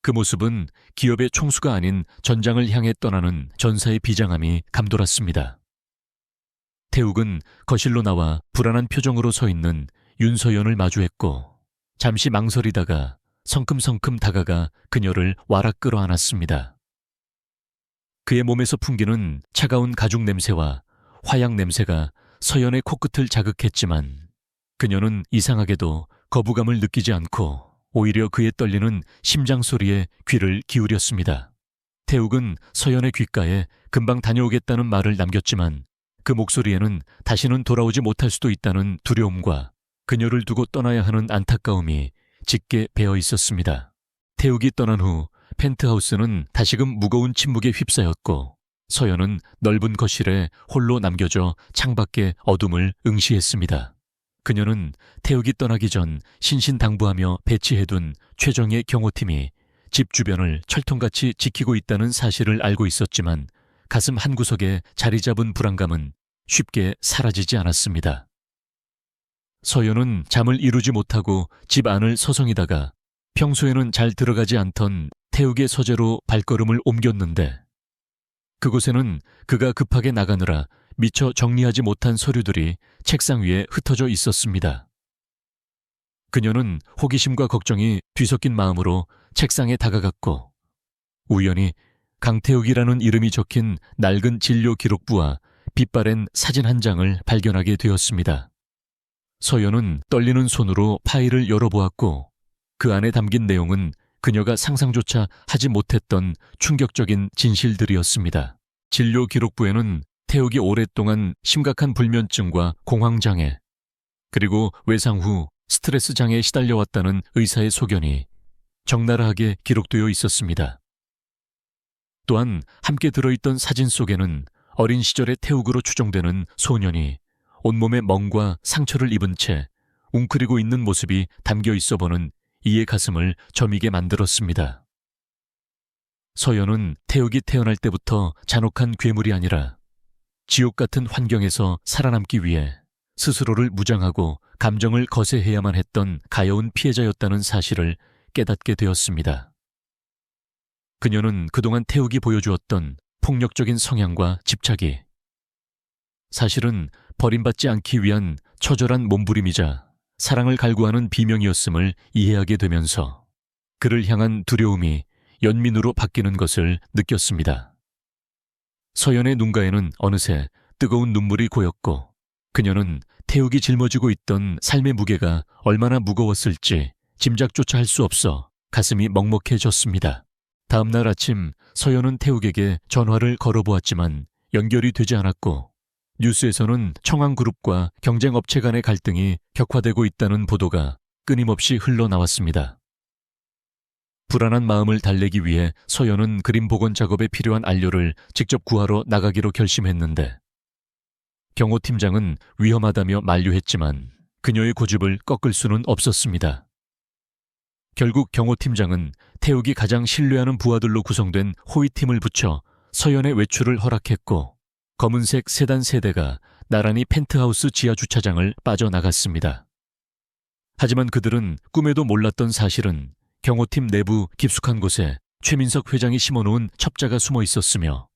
그 모습은 기업의 총수가 아닌 전장을 향해 떠나는 전사의 비장함이 감돌았습니다. 태욱은 거실로 나와 불안한 표정으로 서 있는 윤서연을 마주했고 잠시 망설이다가 성큼성큼 다가가 그녀를 와락 끌어안았습니다. 그의 몸에서 풍기는 차가운 가죽 냄새와 화약 냄새가 서연의 코끝을 자극했지만 그녀는 이상하게도 거부감을 느끼지 않고 오히려 그의 떨리는 심장 소리에 귀를 기울였습니다. 태욱은 서연의 귓가에 금방 다녀오겠다는 말을 남겼지만 그 목소리에는 다시는 돌아오지 못할 수도 있다는 두려움과 그녀를 두고 떠나야 하는 안타까움이 짙게 배어 있었습니다. 태욱이 떠난 후 펜트하우스는 다시금 무거운 침묵에 휩싸였고 서연은 넓은 거실에 홀로 남겨져 창밖의 어둠을 응시했습니다. 그녀는 태욱이 떠나기 전 신신당부하며 배치해둔 최정예 경호팀이 집 주변을 철통같이 지키고 있다는 사실을 알고 있었지만 가슴 한구석에 자리 잡은 불안감은 쉽게 사라지지 않았습니다. 서연은 잠을 이루지 못하고 집 안을 서성이다가 평소에는 잘 들어가지 않던 태욱의 서재로 발걸음을 옮겼는데 그곳에는 그가 급하게 나가느라 미처 정리하지 못한 서류들이 책상 위에 흩어져 있었습니다. 그녀는 호기심과 걱정이 뒤섞인 마음으로 책상에 다가갔고 우연히 강태욱이라는 이름이 적힌 낡은 진료 기록부와 빛바랜 사진 한 장을 발견하게 되었습니다. 서연은 떨리는 손으로 파일을 열어보았고 그 안에 담긴 내용은 그녀가 상상조차 하지 못했던 충격적인 진실들이었습니다. 진료 기록부에는 태욱이 오랫동안 심각한 불면증과 공황장애, 그리고 외상 후 스트레스 장애에 시달려왔다는 의사의 소견이 적나라하게 기록되어 있었습니다. 또한 함께 들어있던 사진 속에는 어린 시절의 태욱으로 추정되는 소년이 온몸에 멍과 상처를 입은 채 웅크리고 있는 모습이 담겨 있어 보는 이의 가슴을 저미게 만들었습니다. 서연은 태욱이 태어날 때부터 잔혹한 괴물이 아니라 지옥 같은 환경에서 살아남기 위해 스스로를 무장하고 감정을 거세해야만 했던 가여운 피해자였다는 사실을 깨닫게 되었습니다. 그녀는 그동안 태욱이 보여주었던 폭력적인 성향과 집착이 사실은 버림받지 않기 위한 처절한 몸부림이자 사랑을 갈구하는 비명이었음을 이해하게 되면서 그를 향한 두려움이 연민으로 바뀌는 것을 느꼈습니다. 서연의 눈가에는 어느새 뜨거운 눈물이 고였고 그녀는 태욱이 짊어지고 있던 삶의 무게가 얼마나 무거웠을지 짐작조차 할 수 없어 가슴이 먹먹해졌습니다. 다음 날 아침 서연은 태욱에게 전화를 걸어보았지만 연결이 되지 않았고 뉴스에서는 청왕그룹과 경쟁업체 간의 갈등이 격화되고 있다는 보도가 끊임없이 흘러나왔습니다. 불안한 마음을 달래기 위해 서연은 그림 복원 작업에 필요한 안료를 직접 구하러 나가기로 결심했는데 경호 팀장은 위험하다며 만류했지만 그녀의 고집을 꺾을 수는 없었습니다. 결국 경호 팀장은 태욱이 가장 신뢰하는 부하들로 구성된 호위팀을 붙여 서연의 외출을 허락했고 검은색 세단 세대가 나란히 펜트하우스 지하 주차장을 빠져나갔습니다. 하지만 그들은 꿈에도 몰랐던 사실은 경호팀 내부 깊숙한 곳에 최민석 회장이 심어놓은 첩자가 숨어 있었으며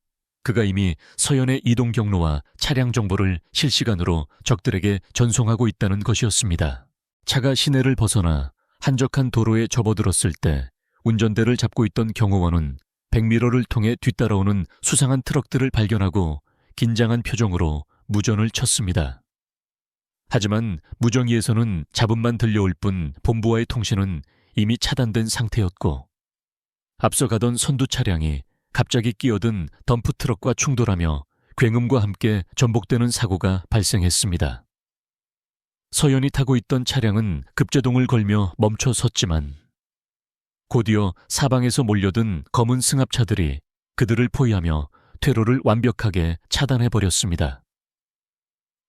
그가 이미 서연의 이동 경로와 차량 정보를 실시간으로 적들에게 전송하고 있다는 것이었습니다. 차가 시내를 벗어나 한적한 도로에 접어들었을 때 운전대를 잡고 있던 경호원은 백미러를 통해 뒤따라오는 수상한 트럭들을 발견하고 긴장한 표정으로 무전을 쳤습니다. 하지만 무정기에서는 잡음만 들려올 뿐 본부와의 통신은 이미 차단된 상태였고 앞서 가던 선두 차량이 갑자기 끼어든 덤프트럭과 충돌하며 굉음과 함께 전복되는 사고가 발생했습니다. 서연이 타고 있던 차량은 급제동을 걸며 멈춰 섰지만 곧이어 사방에서 몰려든 검은 승합차들이 그들을 포위하며 퇴로를 완벽하게 차단해버렸습니다.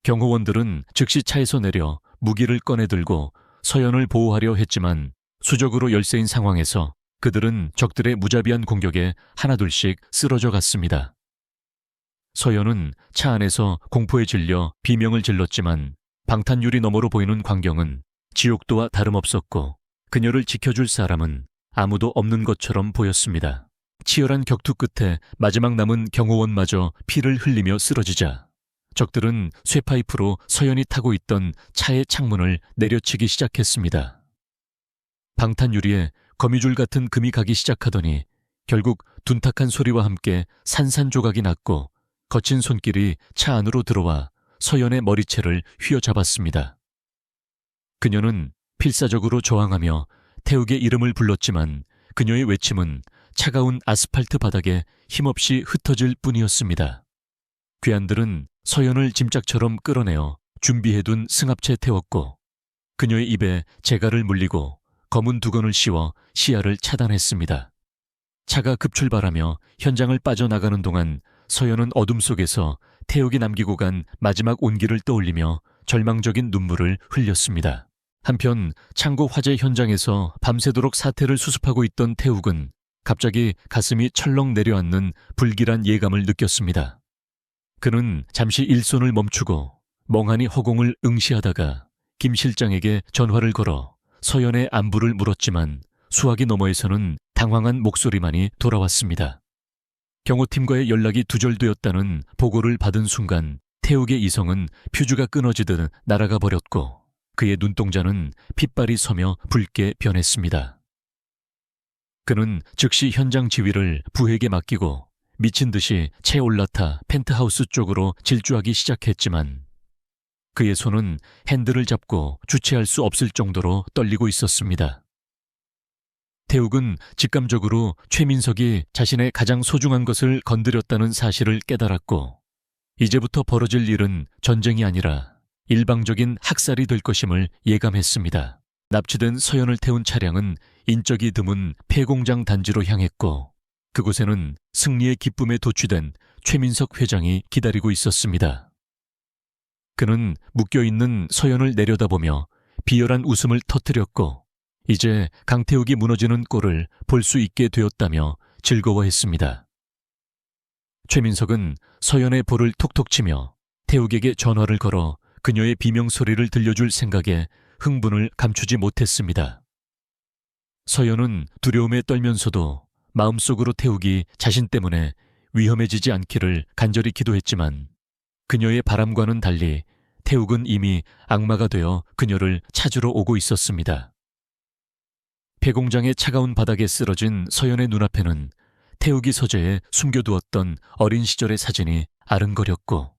경호원들은 즉시 차에서 내려 무기를 꺼내들고 서연을 보호하려 했지만 수적으로 열세인 상황에서 그들은 적들의 무자비한 공격에 하나둘씩 쓰러져 갔습니다. 서연은 차 안에서 공포에 질려 비명을 질렀지만 방탄유리 너머로 보이는 광경은 지옥도와 다름없었고 그녀를 지켜줄 사람은 아무도 없는 것처럼 보였습니다. 치열한 격투 끝에 마지막 남은 경호원마저 피를 흘리며 쓰러지자 적들은 쇠파이프로 서연이 타고 있던 차의 창문을 내려치기 시작했습니다. 방탄유리에 거미줄 같은 금이 가기 시작하더니 결국 둔탁한 소리와 함께 산산조각이 났고 거친 손길이 차 안으로 들어와 서연의 머리채를 휘어잡았습니다. 그녀는 필사적으로 저항하며 태욱의 이름을 불렀지만 그녀의 외침은 차가운 아스팔트 바닥에 힘없이 흩어질 뿐이었습니다. 괴한들은 서연을 짐짝처럼 끌어내어 준비해둔 승합체에 태웠고 그녀의 입에 재갈을 물리고 검은 두건을 씌워 시야를 차단했습니다. 차가 급출발하며 현장을 빠져나가는 동안 서연은 어둠 속에서 태욱이 남기고 간 마지막 온기를 떠올리며 절망적인 눈물을 흘렸습니다. 한편 창고 화재 현장에서 밤새도록 사태를 수습하고 있던 태욱은 갑자기 가슴이 철렁 내려앉는 불길한 예감을 느꼈습니다. 그는 잠시 일손을 멈추고 멍하니 허공을 응시하다가 김 실장에게 전화를 걸어 서연의 안부를 물었지만 수화기 너머에서는 당황한 목소리만이 돌아왔습니다. 경호팀과의 연락이 두절되었다는 보고를 받은 순간 태욱의 이성은 퓨즈가 끊어지듯 날아가 버렸고 그의 눈동자는 핏발이 서며 붉게 변했습니다. 그는 즉시 현장 지휘를 부에게 맡기고 미친 듯이 채 올라타 펜트하우스 쪽으로 질주하기 시작했지만 그의 손은 핸들을 잡고 주체할 수 없을 정도로 떨리고 있었습니다. 태욱은 직감적으로 최민석이 자신의 가장 소중한 것을 건드렸다는 사실을 깨달았고 이제부터 벌어질 일은 전쟁이 아니라 일방적인 학살이 될 것임을 예감했습니다. 납치된 서연을 태운 차량은 인적이 드문 폐공장 단지로 향했고 그곳에는 승리의 기쁨에 도취된 최민석 회장이 기다리고 있었습니다. 그는 묶여있는 서연을 내려다보며 비열한 웃음을 터뜨렸고 이제 강태욱이 무너지는 꼴을 볼 수 있게 되었다며 즐거워했습니다. 최민석은 서연의 볼을 톡톡 치며 태욱에게 전화를 걸어 그녀의 비명소리를 들려줄 생각에 흥분을 감추지 못했습니다. 서연은 두려움에 떨면서도 마음속으로 태욱이 자신 때문에 위험해지지 않기를 간절히 기도했지만 그녀의 바람과는 달리 태욱은 이미 악마가 되어 그녀를 찾으러 오고 있었습니다. 폐공장의 차가운 바닥에 쓰러진 서연의 눈앞에는 태욱이 서재에 숨겨두었던 어린 시절의 사진이 아른거렸고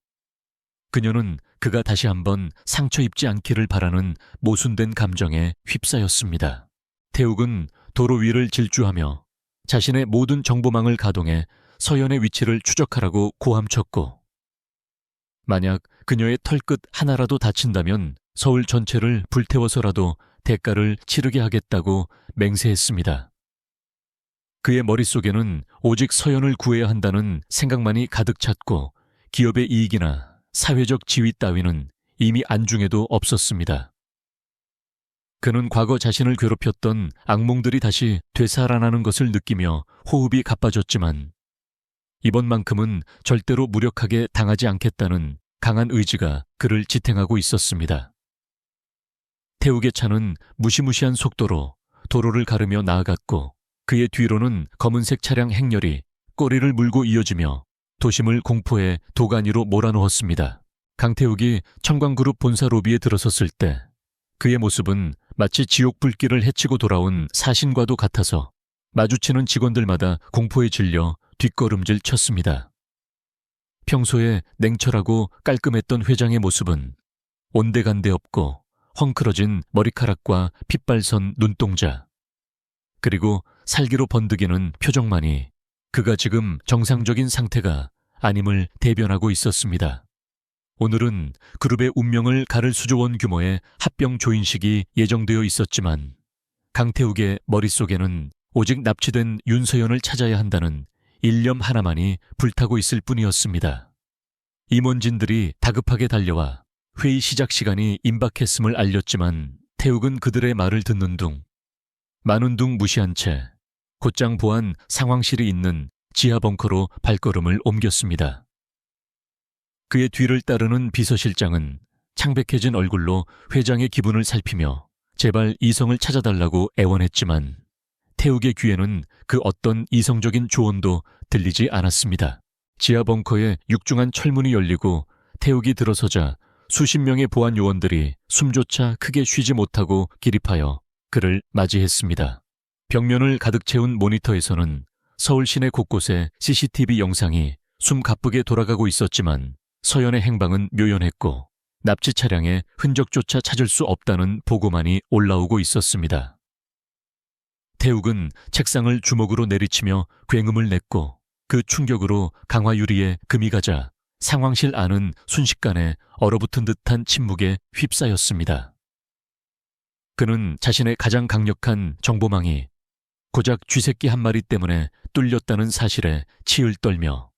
그녀는 그가 다시 한번 상처 입지 않기를 바라는 모순된 감정에 휩싸였습니다. 태욱은 도로 위를 질주하며 자신의 모든 정보망을 가동해 서연의 위치를 추적하라고 고함쳤고 만약 그녀의 털끝 하나라도 다친다면 서울 전체를 불태워서라도 대가를 치르게 하겠다고 맹세했습니다. 그의 머릿속에는 오직 서연을 구해야 한다는 생각만이 가득 찼고 기업의 이익이나 사회적 지위 따위는 이미 안중에도 없었습니다. 그는 과거 자신을 괴롭혔던 악몽들이 다시 되살아나는 것을 느끼며 호흡이 가빠졌지만 이번만큼은 절대로 무력하게 당하지 않겠다는 강한 의지가 그를 지탱하고 있었습니다. 태욱의 차는 무시무시한 속도로 도로를 가르며 나아갔고 그의 뒤로는 검은색 차량 행렬이 꼬리를 물고 이어지며 도심을 공포의 도가니로 몰아넣었습니다. 강태욱이 청광그룹 본사 로비에 들어섰을 때 그의 모습은 마치 지옥 불길을 헤치고 돌아온 사신과도 같아서 마주치는 직원들마다 공포에 질려 뒷걸음질 쳤습니다. 평소에 냉철하고 깔끔했던 회장의 모습은 온데간데 없고 헝클어진 머리카락과 핏발선 눈동자 그리고 살기로 번득이는 표정만이 그가 지금 정상적인 상태가 아님을 대변하고 있었습니다. 오늘은 그룹의 운명을 가를 수조원 규모의 합병 조인식이 예정되어 있었지만 강태욱의 머릿속에는 오직 납치된 윤서연을 찾아야 한다는 일념 하나만이 불타고 있을 뿐이었습니다. 임원진들이 다급하게 달려와 회의 시작 시간이 임박했음을 알렸지만 태욱은 그들의 말을 듣는 둥 많은 둥 무시한 채 곧장 보안 상황실이 있는 지하 벙커로 발걸음을 옮겼습니다. 그의 뒤를 따르는 비서실장은 창백해진 얼굴로 회장의 기분을 살피며 제발 이성을 찾아달라고 애원했지만 태욱의 귀에는 그 어떤 이성적인 조언도 들리지 않았습니다. 지하 벙커에 육중한 철문이 열리고 태욱이 들어서자 수십 명의 보안 요원들이 숨조차 크게 쉬지 못하고 기립하여 그를 맞이했습니다. 벽면을 가득 채운 모니터에서는 서울 시내 곳곳에 CCTV 영상이 숨 가쁘게 돌아가고 있었지만 서연의 행방은 묘연했고 납치 차량의 흔적조차 찾을 수 없다는 보고만이 올라오고 있었습니다. 태욱은 책상을 주먹으로 내리치며 굉음을 냈고 그 충격으로 강화 유리에 금이 가자 상황실 안은 순식간에 얼어붙은 듯한 침묵에 휩싸였습니다. 그는 자신의 가장 강력한 정보망이 고작 쥐새끼 한 마리 때문에 뚫렸다는 사실에 치을 떨며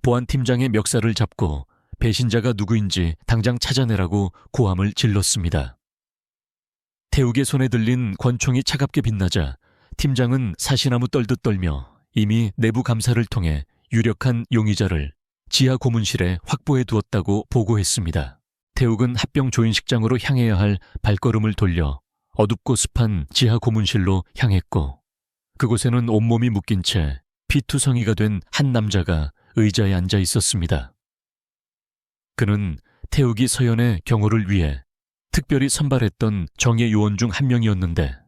보안팀장의 멱살을 잡고 배신자가 누구인지 당장 찾아내라고 고함을 질렀습니다. 태욱의 손에 들린 권총이 차갑게 빛나자 팀장은 사시나무 떨듯 떨며 이미 내부 감사를 통해 유력한 용의자를 지하 고문실에 확보해 두었다고 보고했습니다. 태욱은 합병 조인식장으로 향해야 할 발걸음을 돌려 어둡고 습한 지하 고문실로 향했고, 그곳에는 온몸이 묶인 채 피투성이가 된 한 남자가 의자에 앉아 있었습니다. 그는 태욱이 서연의 경호를 위해 특별히 선발했던 정예 요원 중 한 명이었는데,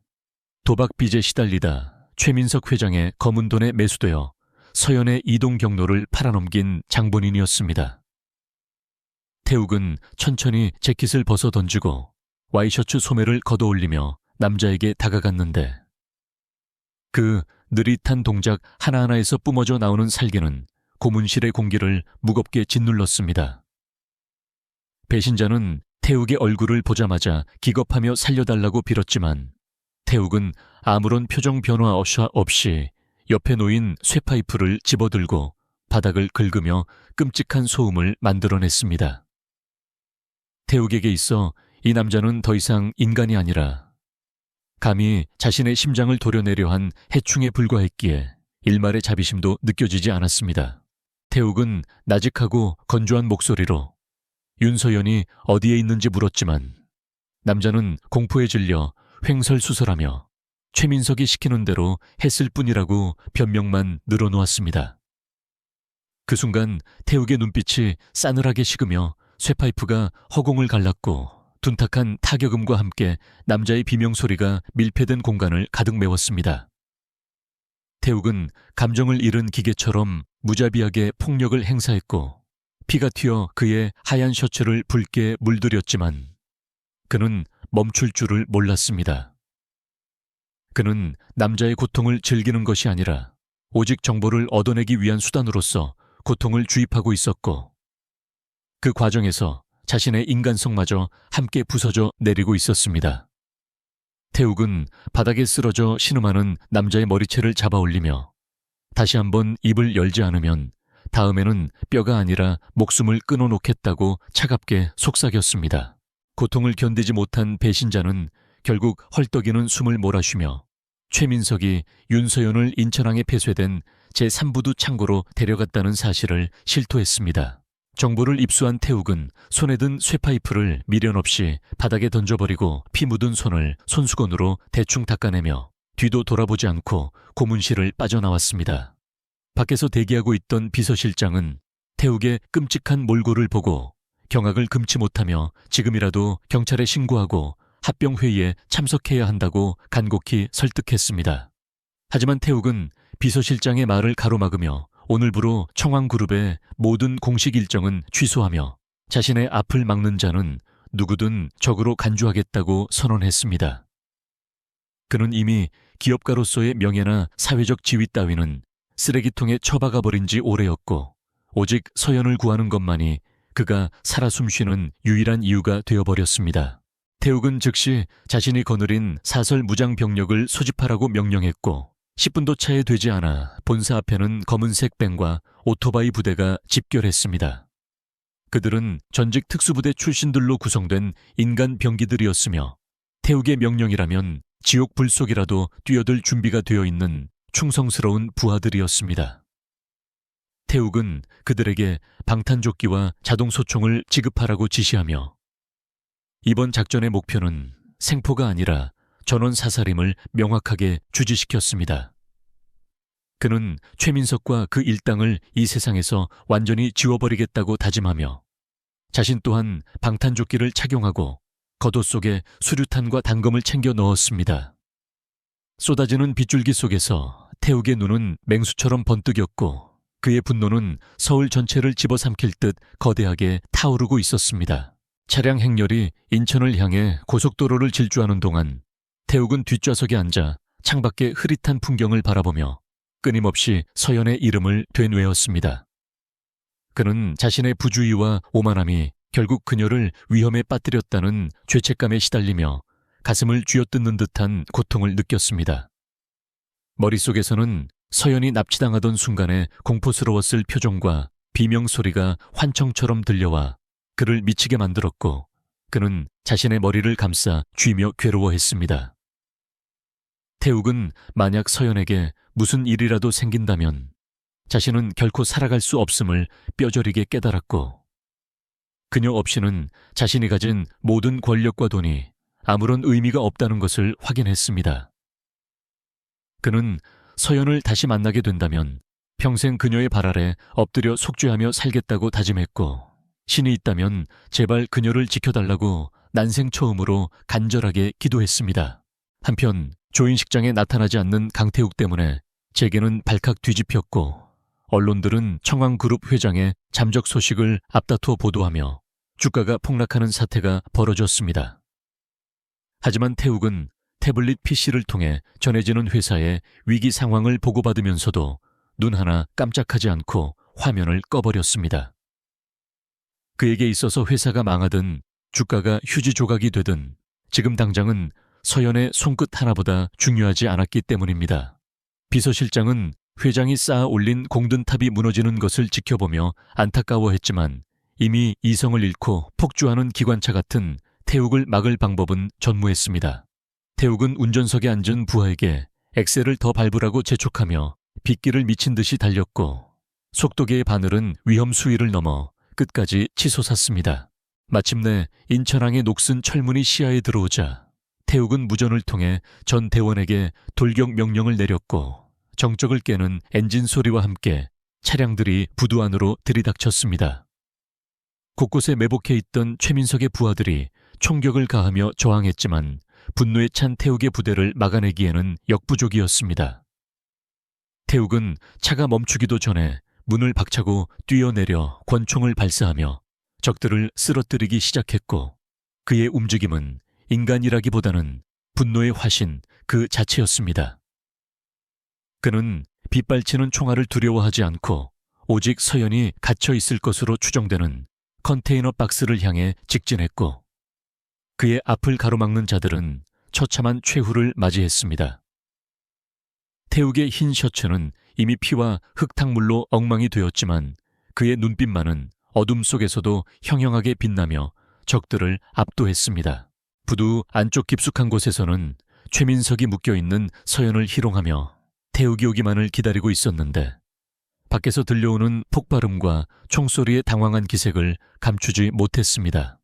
도박 빚에 시달리다 최민석 회장의 검은 돈에 매수되어 서연의 이동 경로를 팔아넘긴 장본인이었습니다. 태욱은 천천히 재킷을 벗어 던지고 와이셔츠 소매를 걷어올리며 남자에게 다가갔는데, 그 느릿한 동작 하나하나에서 뿜어져 나오는 살기는 고문실의 공기를 무겁게 짓눌렀습니다. 배신자는 태욱의 얼굴을 보자마자 기겁하며 살려달라고 빌었지만, 태욱은 아무런 표정 변화 없이 옆에 놓인 쇠파이프를 집어들고 바닥을 긁으며 끔찍한 소음을 만들어냈습니다. 태욱에게 있어 이 남자는 더 이상 인간이 아니라 감히 자신의 심장을 도려내려 한 해충에 불과했기에 일말의 자비심도 느껴지지 않았습니다. 태욱은 나직하고 건조한 목소리로 윤서연이 어디에 있는지 물었지만, 남자는 공포에 질려 횡설수설하며 최민석이 시키는 대로 했을 뿐이라고 변명만 늘어놓았습니다. 그 순간 태욱의 눈빛이 싸늘하게 식으며 쇠파이프가 허공을 갈랐고, 둔탁한 타격음과 함께 남자의 비명소리가 밀폐된 공간을 가득 메웠습니다. 태욱은 감정을 잃은 기계처럼 무자비하게 폭력을 행사했고, 피가 튀어 그의 하얀 셔츠를 붉게 물들였지만 그는 멈출 줄을 몰랐습니다. 그는 남자의 고통을 즐기는 것이 아니라 오직 정보를 얻어내기 위한 수단으로서 고통을 주입하고 있었고, 그 과정에서 자신의 인간성마저 함께 부서져 내리고 있었습니다. 태욱은 바닥에 쓰러져 신음하는 남자의 머리채를 잡아 올리며 다시 한번 입을 열지 않으면 다음에는 뼈가 아니라 목숨을 끊어놓겠다고 차갑게 속삭였습니다. 고통을 견디지 못한 배신자는 결국 헐떡이는 숨을 몰아쉬며 최민석이 윤서연을 인천항에 폐쇄된 제3부두 창고로 데려갔다는 사실을 실토했습니다. 정보를 입수한 태욱은 손에 든 쇠파이프를 미련 없이 바닥에 던져버리고 피 묻은 손을 손수건으로 대충 닦아내며 뒤도 돌아보지 않고 고문실을 빠져나왔습니다. 밖에서 대기하고 있던 비서실장은 태욱의 끔찍한 몰골을 보고 경악을 금치 못하며 지금이라도 경찰에 신고하고 합병회의에 참석해야 한다고 간곡히 설득했습니다. 하지만 태욱은 비서실장의 말을 가로막으며 오늘부로 청왕그룹의 모든 공식 일정은 취소하며 자신의 앞을 막는 자는 누구든 적으로 간주하겠다고 선언했습니다. 그는 이미 기업가로서의 명예나 사회적 지위 따위는 쓰레기통에 처박아 버린 지 오래였고, 오직 서연을 구하는 것만이 그가 살아 숨쉬는 유일한 이유가 되어버렸습니다. 태욱은 즉시 자신이 거느린 사설 무장 병력을 소집하라고 명령했고, 10분도 차에 되지 않아 본사 앞에는 검은색 밴과 오토바이 부대가 집결했습니다. 그들은 전직 특수부대 출신들로 구성된 인간 병기들이었으며, 태욱의 명령이라면 지옥 불 속이라도 뛰어들 준비가 되어 있는 충성스러운 부하들이었습니다. 태욱은 그들에게 방탄조끼와 자동소총을 지급하라고 지시하며, 이번 작전의 목표는 생포가 아니라 전원 사살임을 명확하게 주지시켰습니다. 그는 최민석과 그 일당을 이 세상에서 완전히 지워버리겠다고 다짐하며 자신 또한 방탄조끼를 착용하고 겉옷 속에 수류탄과 단검을 챙겨 넣었습니다. 쏟아지는 빗줄기 속에서 태욱의 눈은 맹수처럼 번뜩였고, 그의 분노는 서울 전체를 집어삼킬 듯 거대하게 타오르고 있었습니다. 차량 행렬이 인천을 향해 고속도로를 질주하는 동안 태욱은 뒷좌석에 앉아 창밖의 흐릿한 풍경을 바라보며 끊임없이 서연의 이름을 되뇌었습니다. 그는 자신의 부주의와 오만함이 결국 그녀를 위험에 빠뜨렸다는 죄책감에 시달리며 가슴을 쥐어뜯는 듯한 고통을 느꼈습니다. 머릿속에서는 서연이 납치당하던 순간에 공포스러웠을 표정과 비명소리가 환청처럼 들려와 그를 미치게 만들었고, 그는 자신의 머리를 감싸 쥐며 괴로워했습니다. 태욱은 만약 서연에게 무슨 일이라도 생긴다면 자신은 결코 살아갈 수 없음을 뼈저리게 깨달았고, 그녀 없이는 자신이 가진 모든 권력과 돈이 아무런 의미가 없다는 것을 확인했습니다. 그는 서연을 다시 만나게 된다면 평생 그녀의 발 아래 엎드려 속죄하며 살겠다고 다짐했고, 신이 있다면 제발 그녀를 지켜달라고 난생 처음으로 간절하게 기도했습니다. 한편 조인식장에 나타나지 않는 강태욱 때문에 재계는 발칵 뒤집혔고, 언론들은 청왕그룹 회장의 잠적 소식을 앞다투어 보도하며 주가가 폭락하는 사태가 벌어졌습니다. 하지만 태욱은 태블릿 PC를 통해 전해지는 회사의 위기 상황을 보고받으면서도 눈 하나 깜짝하지 않고 화면을 꺼버렸습니다. 그에게 있어서 회사가 망하든 주가가 휴지 조각이 되든 지금 당장은 서연의 손끝 하나보다 중요하지 않았기 때문입니다. 비서실장은 회장이 쌓아 올린 공든탑이 무너지는 것을 지켜보며 안타까워했지만 이미 이성을 잃고 폭주하는 기관차 같은 태욱을 막을 방법은 전무했습니다. 태욱은 운전석에 앉은 부하에게 엑셀을 더 밟으라고 재촉하며 빗길을 미친 듯이 달렸고, 속도계의 바늘은 위험 수위를 넘어 끝까지 치솟았습니다. 마침내 인천항의 녹슨 철문이 시야에 들어오자 태욱은 무전을 통해 전 대원에게 돌격 명령을 내렸고, 정적을 깨는 엔진 소리와 함께 차량들이 부두 안으로 들이닥쳤습니다. 곳곳에 매복해 있던 최민석의 부하들이 총격을 가하며 저항했지만 분노에 찬 태욱의 부대를 막아내기에는 역부족이었습니다. 태욱은 차가 멈추기도 전에 문을 박차고 뛰어내려 권총을 발사하며 적들을 쓰러뜨리기 시작했고, 그의 움직임은 인간이라기보다는 분노의 화신 그 자체였습니다. 그는 빗발치는 총알을 두려워하지 않고 오직 서연이 갇혀 있을 것으로 추정되는 컨테이너 박스를 향해 직진했고, 그의 앞을 가로막는 자들은 처참한 최후를 맞이했습니다. 태욱의 흰 셔츠는 이미 피와 흙탕물로 엉망이 되었지만 그의 눈빛만은 어둠 속에서도 형형하게 빛나며 적들을 압도했습니다. 부두 안쪽 깊숙한 곳에서는 최민석이 묶여있는 서연을 희롱하며 태욱이 오기만을 기다리고 있었는데, 밖에서 들려오는 폭발음과 총소리에 당황한 기색을 감추지 못했습니다.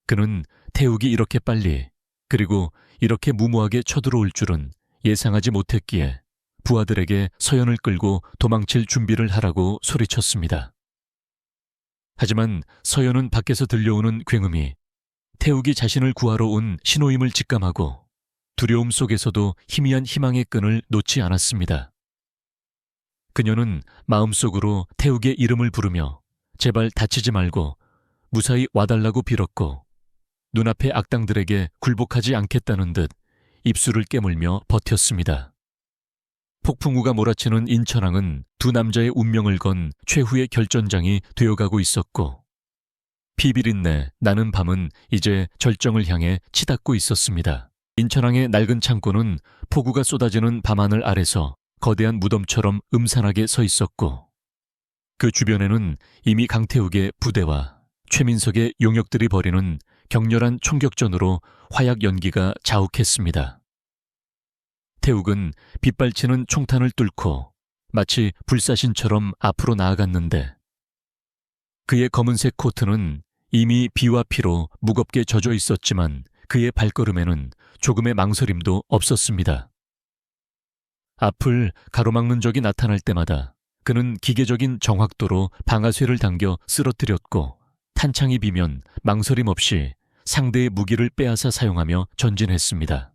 그는 태욱이 이렇게 빨리 그리고 이렇게 무모하게 쳐들어올 줄은 예상하지 못했기에 부하들에게 서연을 끌고 도망칠 준비를 하라고 소리쳤습니다. 하지만 서연은 밖에서 들려오는 굉음이 태욱이 자신을 구하러 온 신호임을 직감하고 두려움 속에서도 희미한 희망의 끈을 놓지 않았습니다. 그녀는 마음속으로 태욱의 이름을 부르며 제발 다치지 말고 무사히 와달라고 빌었고, 눈앞의 악당들에게 굴복하지 않겠다는 듯 입술을 깨물며 버텼습니다. 폭풍우가 몰아치는 인천항은 두 남자의 운명을 건 최후의 결전장이 되어가고 있었고, 피비린내 나는 밤은 이제 절정을 향해 치닫고 있었습니다. 인천항의 낡은 창고는 폭우가 쏟아지는 밤하늘 아래서 거대한 무덤처럼 음산하게 서 있었고, 그 주변에는 이미 강태욱의 부대와 최민석의 용역들이 벌이는 격렬한 총격전으로 화약 연기가 자욱했습니다. 태욱은 빗발치는 총탄을 뚫고 마치 불사신처럼 앞으로 나아갔는데, 그의 검은색 코트는 이미 비와 피로 무겁게 젖어 있었지만 그의 발걸음에는 조금의 망설임도 없었습니다. 앞을 가로막는 적이 나타날 때마다 그는 기계적인 정확도로 방아쇠를 당겨 쓰러뜨렸고, 탄창이 비면 망설임 없이 상대의 무기를 빼앗아 사용하며 전진했습니다.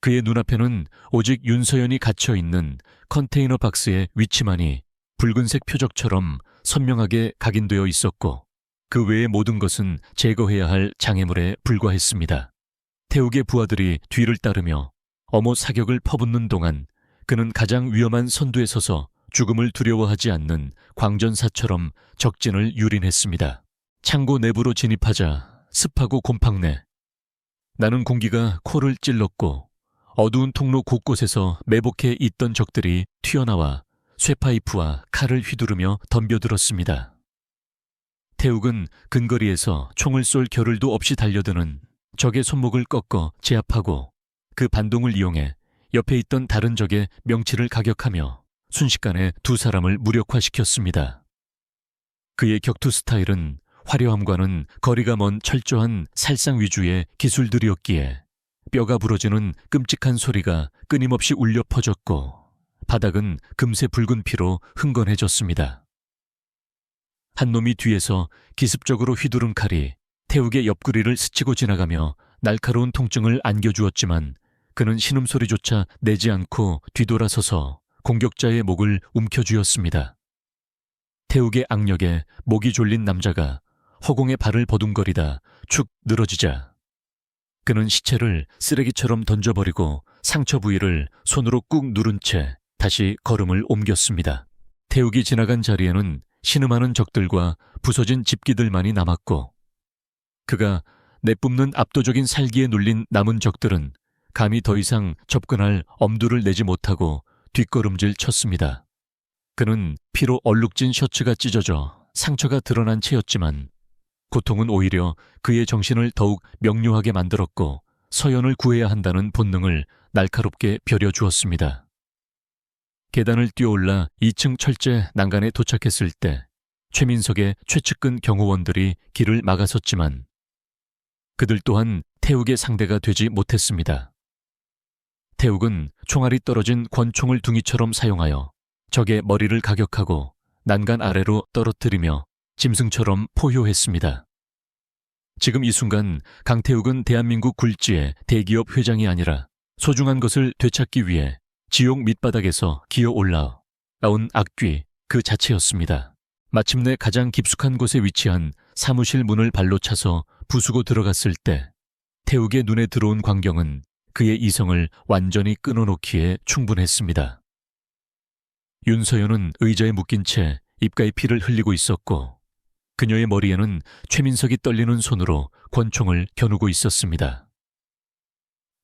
그의 눈앞에는 오직 윤서연이 갇혀있는 컨테이너 박스의 위치만이 붉은색 표적처럼 선명하게 각인되어 있었고, 그 외의 모든 것은 제거해야 할 장애물에 불과했습니다. 태욱의 부하들이 뒤를 따르며 어모 사격을 퍼붓는 동안 그는 가장 위험한 선두에 서서 죽음을 두려워하지 않는 광전사처럼 적진을 유린했습니다. 창고 내부로 진입하자 습하고 곰팡내 나는 공기가 코를 찔렀고, 어두운 통로 곳곳에서 매복해 있던 적들이 튀어나와 쇠파이프와 칼을 휘두르며 덤벼들었습니다. 태욱은 근거리에서 총을 쏠 겨를도 없이 달려드는 적의 손목을 꺾어 제압하고, 그 반동을 이용해 옆에 있던 다른 적의 명치를 가격하며 순식간에 두 사람을 무력화시켰습니다. 그의 격투 스타일은 화려함과는 거리가 먼 철저한 살상 위주의 기술들이었기에 뼈가 부러지는 끔찍한 소리가 끊임없이 울려 퍼졌고 바닥은 금세 붉은 피로 흥건해졌습니다. 한 놈이 뒤에서 기습적으로 휘두른 칼이 태욱의 옆구리를 스치고 지나가며 날카로운 통증을 안겨주었지만 그는 신음소리조차 내지 않고 뒤돌아서서 공격자의 목을 움켜쥐었습니다. 태욱의 악력에 목이 졸린 남자가 허공에 발을 버둥거리다 축 늘어지자 그는 시체를 쓰레기처럼 던져버리고 상처 부위를 손으로 꾹 누른 채 다시 걸음을 옮겼습니다. 태욱이 지나간 자리에는 신음하는 적들과 부서진 집기들만이 남았고 그가 내뿜는 압도적인 살기에 눌린 남은 적들은 감히 더 이상 접근할 엄두를 내지 못하고 뒷걸음질 쳤습니다. 그는 피로 얼룩진 셔츠가 찢어져 상처가 드러난 채였지만 고통은 오히려 그의 정신을 더욱 명료하게 만들었고 서연을 구해야 한다는 본능을 날카롭게 벼려주었습니다. 계단을 뛰어올라 2층 철제 난간에 도착했을 때 최민석의 최측근 경호원들이 길을 막아섰지만 그들 또한 태욱의 상대가 되지 못했습니다. 태욱은 총알이 떨어진 권총을 둥이처럼 사용하여 적의 머리를 가격하고 난간 아래로 떨어뜨리며 짐승처럼 포효했습니다. 지금 이 순간 강태욱은 대한민국 굴지의 대기업 회장이 아니라 소중한 것을 되찾기 위해 지옥 밑바닥에서 기어 올라온 악귀 그 자체였습니다. 마침내 가장 깊숙한 곳에 위치한 사무실 문을 발로 차서 부수고 들어갔을 때 태욱의 눈에 들어온 광경은 그의 이성을 완전히 끊어놓기에 충분했습니다. 윤서연은 의자에 묶인 채 입가에 피를 흘리고 있었고 그녀의 머리에는 최민석이 떨리는 손으로 권총을 겨누고 있었습니다.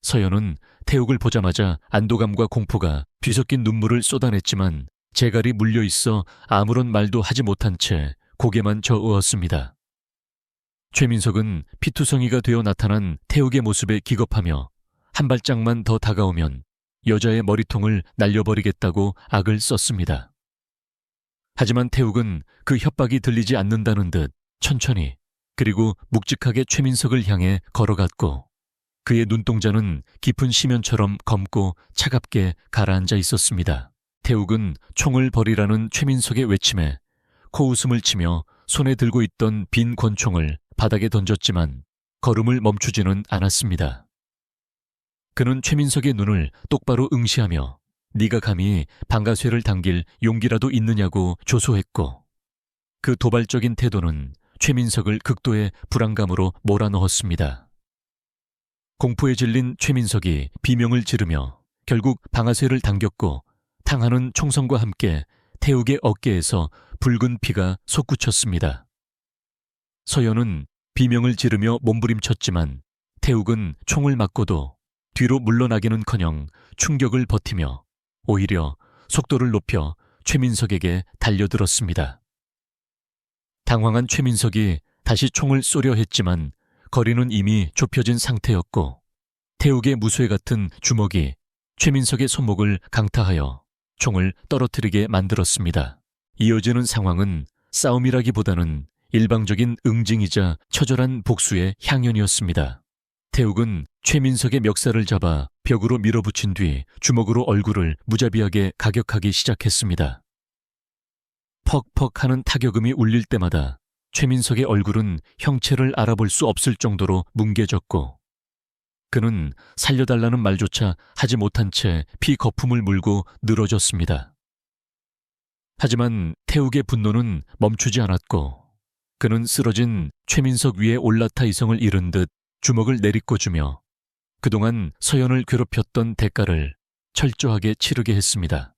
서연은 태욱을 보자마자 안도감과 공포가 뒤섞인 눈물을 쏟아냈지만 재갈이 물려있어 아무런 말도 하지 못한 채 고개만 저으었습니다. 최민석은 피투성이가 되어 나타난 태욱의 모습에 기겁하며 한 발짝만 더 다가오면 여자의 머리통을 날려버리겠다고 악을 썼습니다. 하지만 태욱은 그 협박이 들리지 않는다는 듯 천천히 그리고 묵직하게 최민석을 향해 걸어갔고 그의 눈동자는 깊은 심연처럼 검고 차갑게 가라앉아 있었습니다. 태욱은 총을 버리라는 최민석의 외침에 코웃음을 치며 손에 들고 있던 빈 권총을 바닥에 던졌지만 걸음을 멈추지는 않았습니다. 그는 최민석의 눈을 똑바로 응시하며 네가 감히 방가쇠를 당길 용기라도 있느냐고 조소했고 그 도발적인 태도는 최민석을 극도의 불안감으로 몰아넣었습니다. 공포에 질린 최민석이 비명을 지르며 결국 방아쇠를 당겼고 탕하는 총성과 함께 태욱의 어깨에서 붉은 피가 솟구쳤습니다. 서연은 비명을 지르며 몸부림쳤지만 태욱은 총을 맞고도 뒤로 물러나기는커녕 충격을 버티며 오히려 속도를 높여 최민석에게 달려들었습니다. 당황한 최민석이 다시 총을 쏘려 했지만 거리는 이미 좁혀진 상태였고 태욱의 무쇠 같은 주먹이 최민석의 손목을 강타하여 총을 떨어뜨리게 만들었습니다. 이어지는 상황은 싸움이라기보다는 일방적인 응징이자 처절한 복수의 향연이었습니다. 태욱은 최민석의 멱살을 잡아 벽으로 밀어붙인 뒤 주먹으로 얼굴을 무자비하게 가격하기 시작했습니다. 퍽퍽 하는 타격음이 울릴 때마다 최민석의 얼굴은 형체를 알아볼 수 없을 정도로 뭉개졌고 그는 살려달라는 말조차 하지 못한 채 피 거품을 물고 늘어졌습니다. 하지만 태욱의 분노는 멈추지 않았고 그는 쓰러진 최민석 위에 올라타 이성을 잃은 듯 주먹을 내리꽂으며 그동안 서연을 괴롭혔던 대가를 철저하게 치르게 했습니다.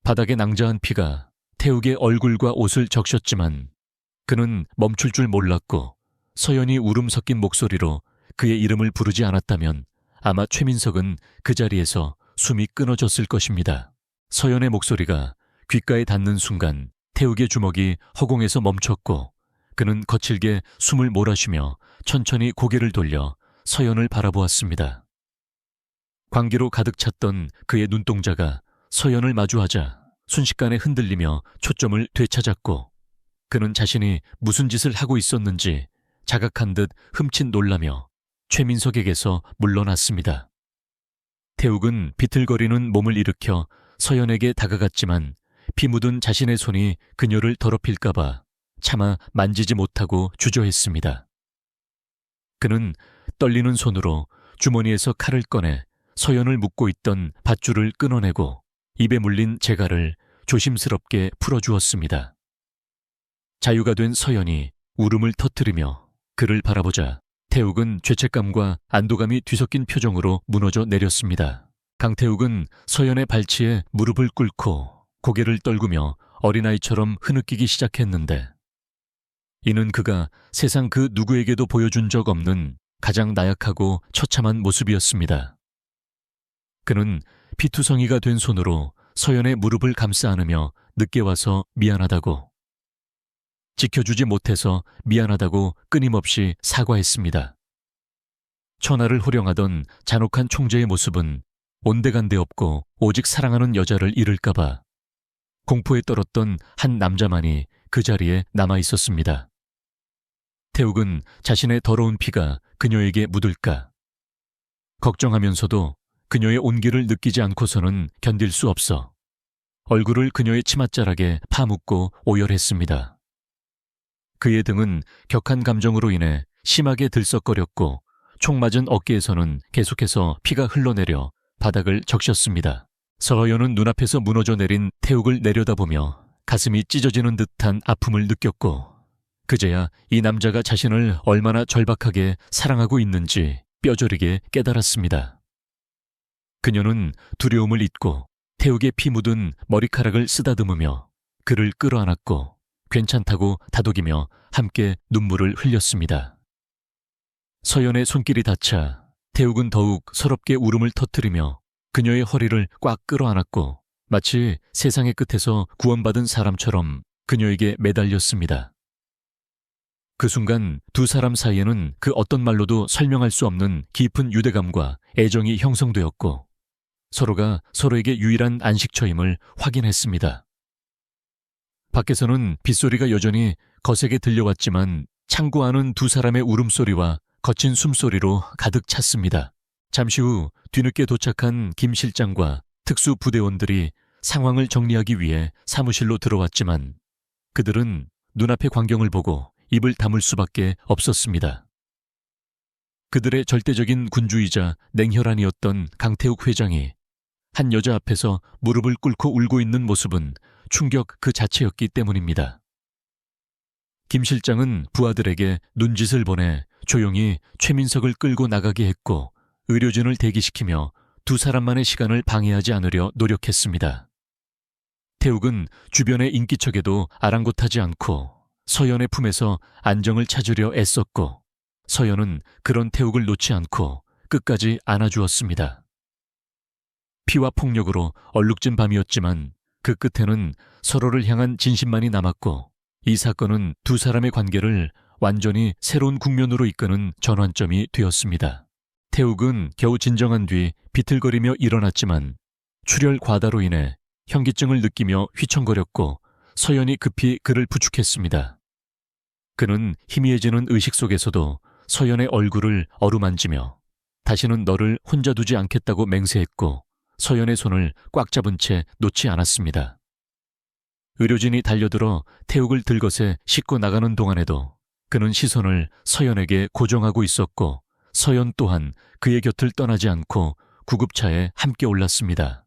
바닥에 낭자한 피가 태욱의 얼굴과 옷을 적셨지만 그는 멈출 줄 몰랐고 서연이 울음 섞인 목소리로 그의 이름을 부르지 않았다면 아마 최민석은 그 자리에서 숨이 끊어졌을 것입니다. 서연의 목소리가 귓가에 닿는 순간 태욱의 주먹이 허공에서 멈췄고 그는 거칠게 숨을 몰아쉬며 천천히 고개를 돌려 서연을 바라보았습니다. 광기로 가득 찼던 그의 눈동자가 서연을 마주하자 순식간에 흔들리며 초점을 되찾았고 그는 자신이 무슨 짓을 하고 있었는지 자각한 듯 흠칫 놀라며 최민석에게서 물러났습니다. 태욱은 비틀거리는 몸을 일으켜 서연에게 다가갔지만 피 묻은 자신의 손이 그녀를 더럽힐까봐 차마 만지지 못하고 주저했습니다. 그는 떨리는 손으로 주머니에서 칼을 꺼내 서연을 묶고 있던 밧줄을 끊어내고 입에 물린 재갈을 조심스럽게 풀어주었습니다. 자유가 된 서연이 울음을 터뜨리며 그를 바라보자 태욱은 죄책감과 안도감이 뒤섞인 표정으로 무너져 내렸습니다. 강태욱은 서연의 발치에 무릎을 꿇고 고개를 떨구며 어린아이처럼 흐느끼기 시작했는데 이는 그가 세상 그 누구에게도 보여준 적 없는 가장 나약하고 처참한 모습이었습니다. 그는 피투성이가 된 손으로 서연의 무릎을 감싸 안으며 늦게 와서 미안하다고, 지켜주지 못해서 미안하다고 끊임없이 사과했습니다. 천하를 호령하던 잔혹한 총재의 모습은 온데간데 없고 오직 사랑하는 여자를 잃을까봐 공포에 떨었던 한 남자만이 그 자리에 남아 있었습니다. 태욱은 자신의 더러운 피가 그녀에게 묻을까 걱정하면서도 그녀의 온기를 느끼지 않고서는 견딜 수 없어 얼굴을 그녀의 치맛자락에 파묻고 오열했습니다. 그의 등은 격한 감정으로 인해 심하게 들썩거렸고 총 맞은 어깨에서는 계속해서 피가 흘러내려 바닥을 적셨습니다. 서연은 눈앞에서 무너져 내린 태욱을 내려다보며 가슴이 찢어지는 듯한 아픔을 느꼈고 그제야 이 남자가 자신을 얼마나 절박하게 사랑하고 있는지 뼈저리게 깨달았습니다. 그녀는 두려움을 잊고 태욱의 피 묻은 머리카락을 쓰다듬으며 그를 끌어안았고 괜찮다고 다독이며 함께 눈물을 흘렸습니다. 서연의 손길이 닿자 태욱은 더욱 서럽게 울음을 터뜨리며 그녀의 허리를 꽉 끌어안았고 마치 세상의 끝에서 구원받은 사람처럼 그녀에게 매달렸습니다. 그 순간 두 사람 사이에는 그 어떤 말로도 설명할 수 없는 깊은 유대감과 애정이 형성되었고 서로가 서로에게 유일한 안식처임을 확인했습니다. 밖에서는 빗소리가 여전히 거세게 들려왔지만 창고 안은 두 사람의 울음소리와 거친 숨소리로 가득 찼습니다. 잠시 후 뒤늦게 도착한 김 실장과 특수 부대원들이 상황을 정리하기 위해 사무실로 들어왔지만 그들은 눈앞의 광경을 보고 입을 다물 수밖에 없었습니다. 그들의 절대적인 군주이자 냉혈한이었던 강태욱 회장이 한 여자 앞에서 무릎을 꿇고 울고 있는 모습은 충격 그 자체였기 때문입니다. 김 실장은 부하들에게 눈짓을 보내 조용히 최민석을 끌고 나가게 했고 의료진을 대기시키며 두 사람만의 시간을 방해하지 않으려 노력했습니다. 태욱은 주변의 인기척에도 아랑곳하지 않고 서연의 품에서 안정을 찾으려 애썼고 서연은 그런 태욱을 놓지 않고 끝까지 안아주었습니다. 피와 폭력으로 얼룩진 밤이었지만 그 끝에는 서로를 향한 진심만이 남았고 이 사건은 두 사람의 관계를 완전히 새로운 국면으로 이끄는 전환점이 되었습니다. 태욱은 겨우 진정한 뒤 비틀거리며 일어났지만 출혈 과다로 인해 현기증을 느끼며 휘청거렸고 서연이 급히 그를 부축했습니다. 그는 희미해지는 의식 속에서도 서연의 얼굴을 어루만지며 다시는 너를 혼자 두지 않겠다고 맹세했고 서연의 손을 꽉 잡은 채 놓지 않았습니다. 의료진이 달려들어 태욱을 들것에 싣고 나가는 동안에도 그는 시선을 서연에게 고정하고 있었고 서연 또한 그의 곁을 떠나지 않고 구급차에 함께 올랐습니다.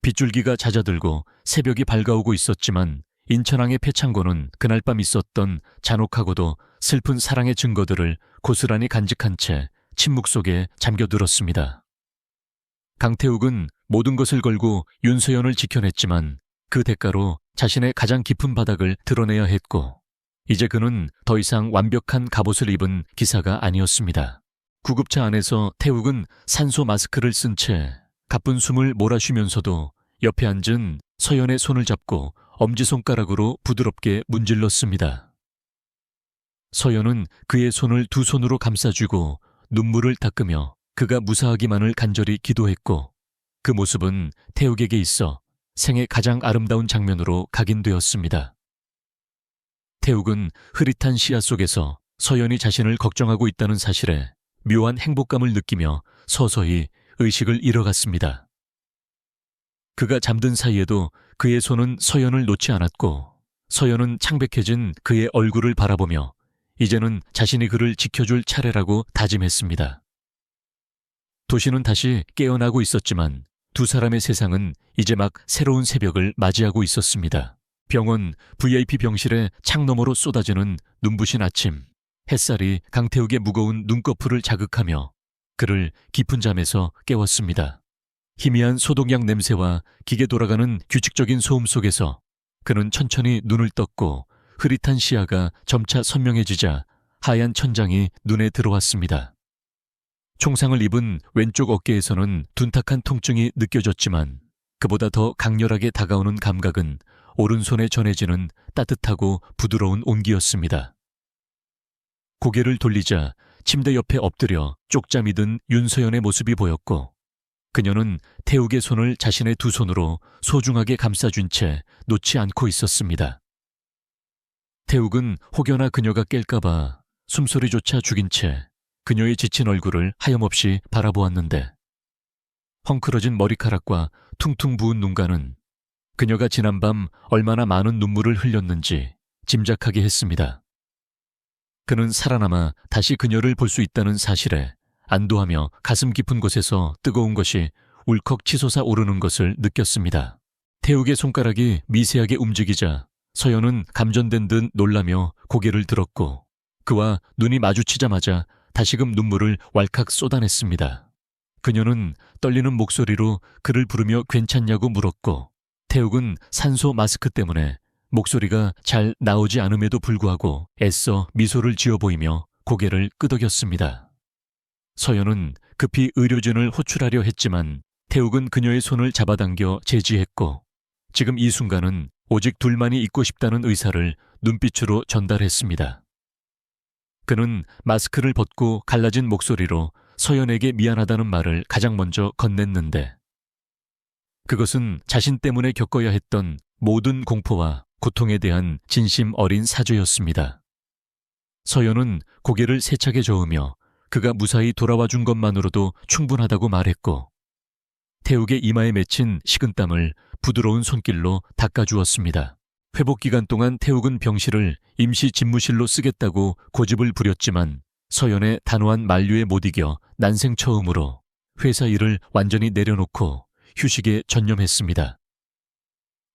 빗줄기가 잦아들고 새벽이 밝아오고 있었지만 인천항의 패창고는 그날 밤 있었던 잔혹하고도 슬픈 사랑의 증거들을 고스란히 간직한 채 침묵 속에 잠겨들었습니다. 강태욱은 모든 것을 걸고 윤서연을 지켜냈지만 그 대가로 자신의 가장 깊은 바닥을 드러내야 했고 이제 그는 더 이상 완벽한 갑옷을 입은 기사가 아니었습니다. 구급차 안에서 태욱은 산소 마스크를 쓴 채 가쁜 숨을 몰아쉬면서도 옆에 앉은 서연의 손을 잡고 엄지손가락으로 부드럽게 문질렀습니다. 서연은 그의 손을 두 손으로 감싸쥐고 눈물을 닦으며 그가 무사하기만을 간절히 기도했고 그 모습은 태욱에게 있어 생애 가장 아름다운 장면으로 각인되었습니다. 태욱은 흐릿한 시야 속에서 서연이 자신을 걱정하고 있다는 사실에 묘한 행복감을 느끼며 서서히 의식을 잃어갔습니다. 그가 잠든 사이에도 그의 손은 서연을 놓지 않았고 서연은 창백해진 그의 얼굴을 바라보며 이제는 자신이 그를 지켜줄 차례라고 다짐했습니다. 도시는 다시 깨어나고 있었지만 두 사람의 세상은 이제 막 새로운 새벽을 맞이하고 있었습니다. 병원 VIP 병실의 창너머로 쏟아지는 눈부신 아침, 햇살이 강태욱의 무거운 눈꺼풀을 자극하며 그를 깊은 잠에서 깨웠습니다. 희미한 소독약 냄새와 기계 돌아가는 규칙적인 소음 속에서 그는 천천히 눈을 떴고 흐릿한 시야가 점차 선명해지자 하얀 천장이 눈에 들어왔습니다. 총상을 입은 왼쪽 어깨에서는 둔탁한 통증이 느껴졌지만 그보다 더 강렬하게 다가오는 감각은 오른손에 전해지는 따뜻하고 부드러운 온기였습니다. 고개를 돌리자 침대 옆에 엎드려 쪽잠이 든 윤서연의 모습이 보였고 그녀는 태욱의 손을 자신의 두 손으로 소중하게 감싸준 채 놓지 않고 있었습니다. 태욱은 혹여나 그녀가 깰까봐 숨소리조차 죽인 채 그녀의 지친 얼굴을 하염없이 바라보았는데 헝클어진 머리카락과 퉁퉁 부은 눈가는 그녀가 지난밤 얼마나 많은 눈물을 흘렸는지 짐작하게 했습니다. 그는 살아남아 다시 그녀를 볼 수 있다는 사실에 안도하며 가슴 깊은 곳에서 뜨거운 것이 울컥 치솟아 오르는 것을 느꼈습니다. 태욱의 손가락이 미세하게 움직이자 서연은 감전된 듯 놀라며 고개를 들었고 그와 눈이 마주치자마자 다시금 눈물을 왈칵 쏟아냈습니다. 그녀는 떨리는 목소리로 그를 부르며 괜찮냐고 물었고 태욱은 산소 마스크 때문에 목소리가 잘 나오지 않음에도 불구하고 애써 미소를 지어 보이며 고개를 끄덕였습니다. 서연은 급히 의료진을 호출하려 했지만 태욱은 그녀의 손을 잡아당겨 제지했고 지금 이 순간은 오직 둘만이 있고 싶다는 의사를 눈빛으로 전달했습니다. 그는 마스크를 벗고 갈라진 목소리로 서연에게 미안하다는 말을 가장 먼저 건넸는데 그것은 자신 때문에 겪어야 했던 모든 공포와 고통에 대한 진심 어린 사죄였습니다. 서연은 고개를 세차게 저으며 그가 무사히 돌아와 준 것만으로도 충분하다고 말했고 태욱의 이마에 맺힌 식은땀을 부드러운 손길로 닦아주었습니다. 회복 기간 동안 태욱은 병실을 임시 집무실로 쓰겠다고 고집을 부렸지만 서연의 단호한 만류에 못 이겨 난생 처음으로 회사 일을 완전히 내려놓고 휴식에 전념했습니다.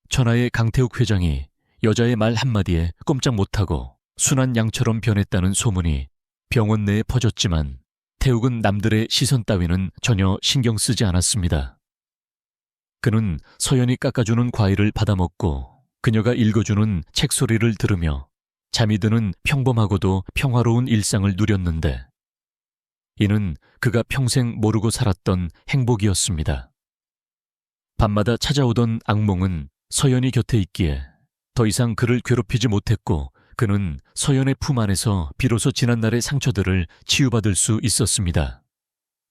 천하의 강태욱 회장이 여자의 말 한마디에 꼼짝 못하고 순한 양처럼 변했다는 소문이 병원 내에 퍼졌지만 태욱은 남들의 시선 따위는 전혀 신경 쓰지 않았습니다. 그는 서연이 깎아주는 과일을 받아먹고 그녀가 읽어주는 책 소리를 들으며 잠이 드는 평범하고도 평화로운 일상을 누렸는데 이는 그가 평생 모르고 살았던 행복이었습니다. 밤마다 찾아오던 악몽은 서연이 곁에 있기에 더 이상 그를 괴롭히지 못했고 그는 서연의 품 안에서 비로소 지난날의 상처들을 치유받을 수 있었습니다.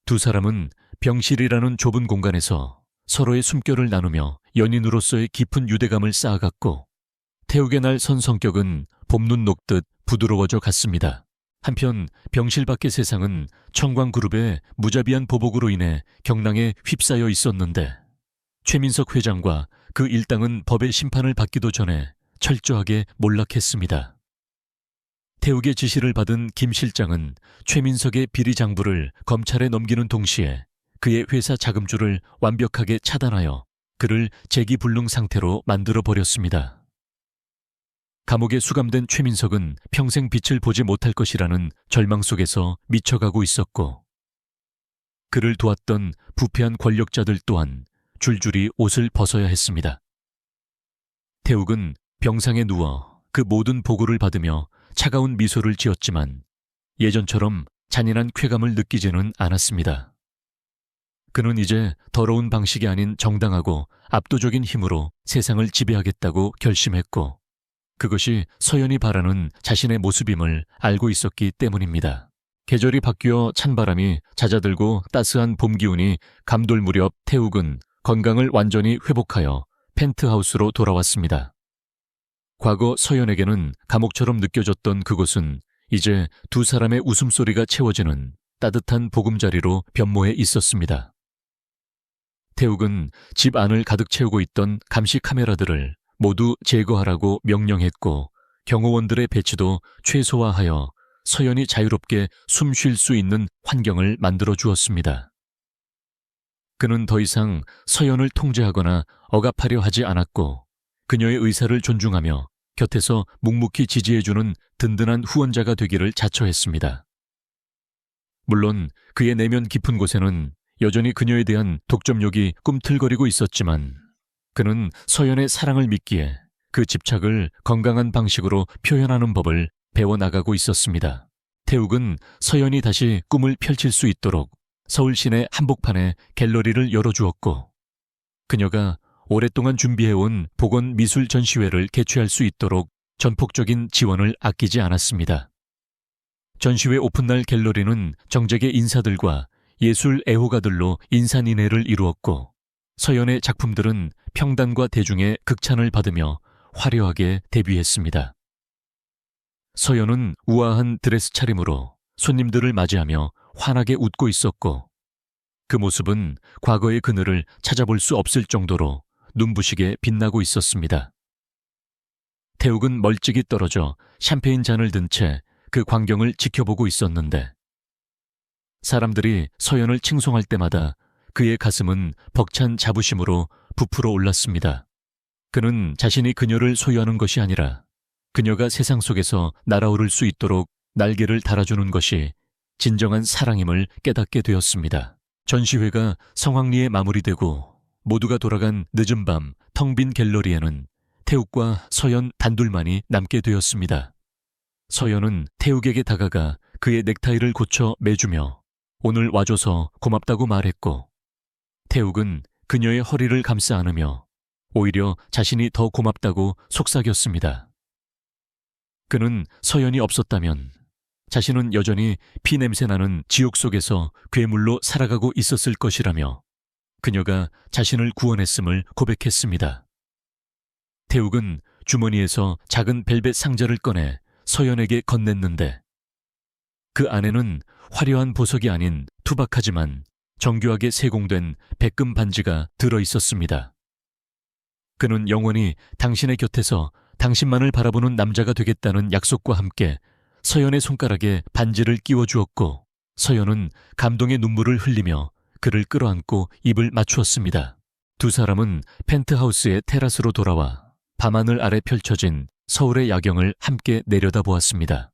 두 사람은 병실이라는 좁은 공간에서 서로의 숨결을 나누며 연인으로서의 깊은 유대감을 쌓아갔고 태욱의 날 선 성격은 봄눈 녹듯 부드러워져 갔습니다. 한편 병실 밖의 세상은 청광그룹의 무자비한 보복으로 인해 경랑에 휩싸여 있었는데 최민석 회장과 그 일당은 법의 심판을 받기도 전에 철저하게 몰락했습니다. 태욱의 지시를 받은 김 실장은 최민석의 비리 장부를 검찰에 넘기는 동시에 그의 회사 자금줄을 완벽하게 차단하여 그를 재기불능 상태로 만들어버렸습니다. 감옥에 수감된 최민석은 평생 빛을 보지 못할 것이라는 절망 속에서 미쳐가고 있었고 그를 도왔던 부패한 권력자들 또한 줄줄이 옷을 벗어야 했습니다. 태욱은 병상에 누워 그 모든 보고를 받으며 차가운 미소를 지었지만 예전처럼 잔인한 쾌감을 느끼지는 않았습니다. 그는 이제 더러운 방식이 아닌 정당하고 압도적인 힘으로 세상을 지배하겠다고 결심했고 그것이 서연이 바라는 자신의 모습임을 알고 있었기 때문입니다. 계절이 바뀌어 찬바람이 잦아들고 따스한 봄 기운이 감돌 무렵 태욱은 건강을 완전히 회복하여 펜트하우스로 돌아왔습니다. 과거 서연에게는 감옥처럼 느껴졌던 그곳은 이제 두 사람의 웃음소리가 채워지는 따뜻한 보금자리로 변모해 있었습니다. 태욱은 집 안을 가득 채우고 있던 감시 카메라들을 모두 제거하라고 명령했고 경호원들의 배치도 최소화하여 서연이 자유롭게 숨 쉴 수 있는 환경을 만들어 주었습니다. 그는 더 이상 서연을 통제하거나 억압하려 하지 않았고 그녀의 의사를 존중하며 곁에서 묵묵히 지지해주는 든든한 후원자가 되기를 자처했습니다. 물론 그의 내면 깊은 곳에는 여전히 그녀에 대한 독점욕이 꿈틀거리고 있었지만 그는 서연의 사랑을 믿기에 그 집착을 건강한 방식으로 표현하는 법을 배워나가고 있었습니다. 태욱은 서연이 다시 꿈을 펼칠 수 있도록 서울 시내 한복판에 갤러리를 열어주었고 그녀가 오랫동안 준비해온 복원 미술 전시회를 개최할 수 있도록 전폭적인 지원을 아끼지 않았습니다. 전시회 오픈날 갤러리는 정재계 인사들과 예술 애호가들로 인산인해를 이루었고 서연의 작품들은 평단과 대중의 극찬을 받으며 화려하게 데뷔했습니다. 서연은 우아한 드레스 차림으로 손님들을 맞이하며 환하게 웃고 있었고 그 모습은 과거의 그늘을 찾아볼 수 없을 정도로 눈부시게 빛나고 있었습니다. 태욱은 멀찍이 떨어져 샴페인 잔을 든 채 그 광경을 지켜보고 있었는데 사람들이 서연을 칭송할 때마다 그의 가슴은 벅찬 자부심으로 부풀어 올랐습니다. 그는 자신이 그녀를 소유하는 것이 아니라 그녀가 세상 속에서 날아오를 수 있도록 날개를 달아주는 것이 진정한 사랑임을 깨닫게 되었습니다. 전시회가 성황리에 마무리되고 모두가 돌아간 늦은 밤 텅 빈 갤러리에는 태욱과 서연 단둘만이 남게 되었습니다. 서연은 태욱에게 다가가 그의 넥타이를 고쳐 매주며 오늘 와줘서 고맙다고 말했고 태욱은 그녀의 허리를 감싸 안으며 오히려 자신이 더 고맙다고 속삭였습니다. 그는 서연이 없었다면 자신은 여전히 피냄새나는 지옥 속에서 괴물로 살아가고 있었을 것이라며 그녀가 자신을 구원했음을 고백했습니다. 태욱은 주머니에서 작은 벨벳 상자를 꺼내 서연에게 건넸는데 그 안에는 화려한 보석이 아닌 투박하지만 정교하게 세공된 백금 반지가 들어있었습니다. 그는 영원히 당신의 곁에서 당신만을 바라보는 남자가 되겠다는 약속과 함께 서연의 손가락에 반지를 끼워주었고 서연은 감동의 눈물을 흘리며 그를 끌어안고 입을 맞추었습니다. 두 사람은 펜트하우스의 테라스로 돌아와 밤하늘 아래 펼쳐진 서울의 야경을 함께 내려다보았습니다.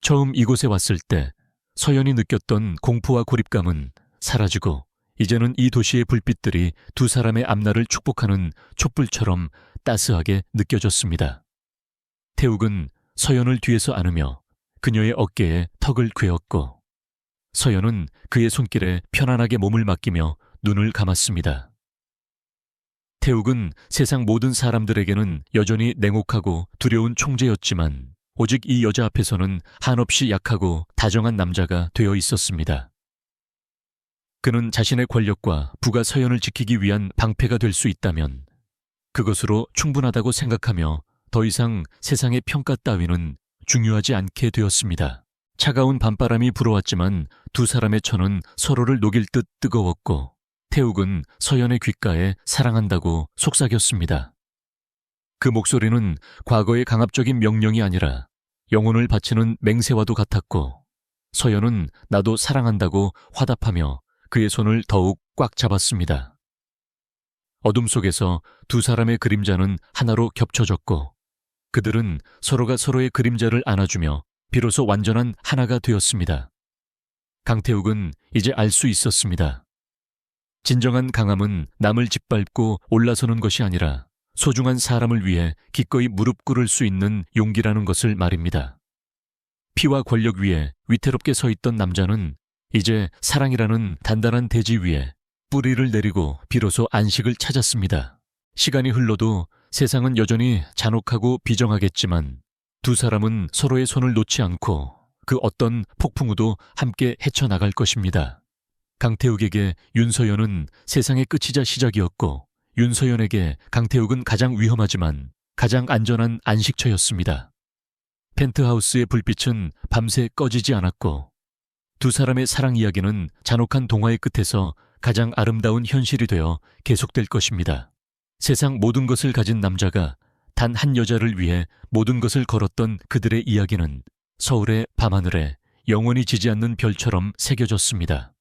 처음 이곳에 왔을 때 서연이 느꼈던 공포와 고립감은 사라지고 이제는 이 도시의 불빛들이 두 사람의 앞날을 축복하는 촛불처럼 따스하게 느껴졌습니다. 태욱은 서연을 뒤에서 안으며 그녀의 어깨에 턱을 괴었고 서연은 그의 손길에 편안하게 몸을 맡기며 눈을 감았습니다. 태욱은 세상 모든 사람들에게는 여전히 냉혹하고 두려운 총재였지만 오직 이 여자 앞에서는 한없이 약하고 다정한 남자가 되어 있었습니다. 그는 자신의 권력과 부가 서연을 지키기 위한 방패가 될 수 있다면 그것으로 충분하다고 생각하며 더 이상 세상의 평가 따위는 중요하지 않게 되었습니다. 차가운 밤바람이 불어왔지만 두 사람의 천은 서로를 녹일 듯 뜨거웠고 태욱은 서연의 귓가에 사랑한다고 속삭였습니다. 그 목소리는 과거의 강압적인 명령이 아니라 영혼을 바치는 맹세와도 같았고 서연은 나도 사랑한다고 화답하며 그의 손을 더욱 꽉 잡았습니다. 어둠 속에서 두 사람의 그림자는 하나로 겹쳐졌고 그들은 서로가 서로의 그림자를 안아주며 비로소 완전한 하나가 되었습니다. 강태욱은 이제 알 수 있었습니다. 진정한 강함은 남을 짓밟고 올라서는 것이 아니라 소중한 사람을 위해 기꺼이 무릎 꿇을 수 있는 용기라는 것을 말입니다. 피와 권력 위에 위태롭게 서 있던 남자는 이제 사랑이라는 단단한 대지 위에 뿌리를 내리고 비로소 안식을 찾았습니다. 시간이 흘러도 세상은 여전히 잔혹하고 비정하겠지만 두 사람은 서로의 손을 놓지 않고 그 어떤 폭풍우도 함께 헤쳐나갈 것입니다. 강태욱에게 윤서연은 세상의 끝이자 시작이었고 윤서연에게 강태욱은 가장 위험하지만 가장 안전한 안식처였습니다. 펜트하우스의 불빛은 밤새 꺼지지 않았고 두 사람의 사랑 이야기는 잔혹한 동화의 끝에서 가장 아름다운 현실이 되어 계속될 것입니다. 세상 모든 것을 가진 남자가 단 한 여자를 위해 모든 것을 걸었던 그들의 이야기는 서울의 밤하늘에 영원히 지지 않는 별처럼 새겨졌습니다.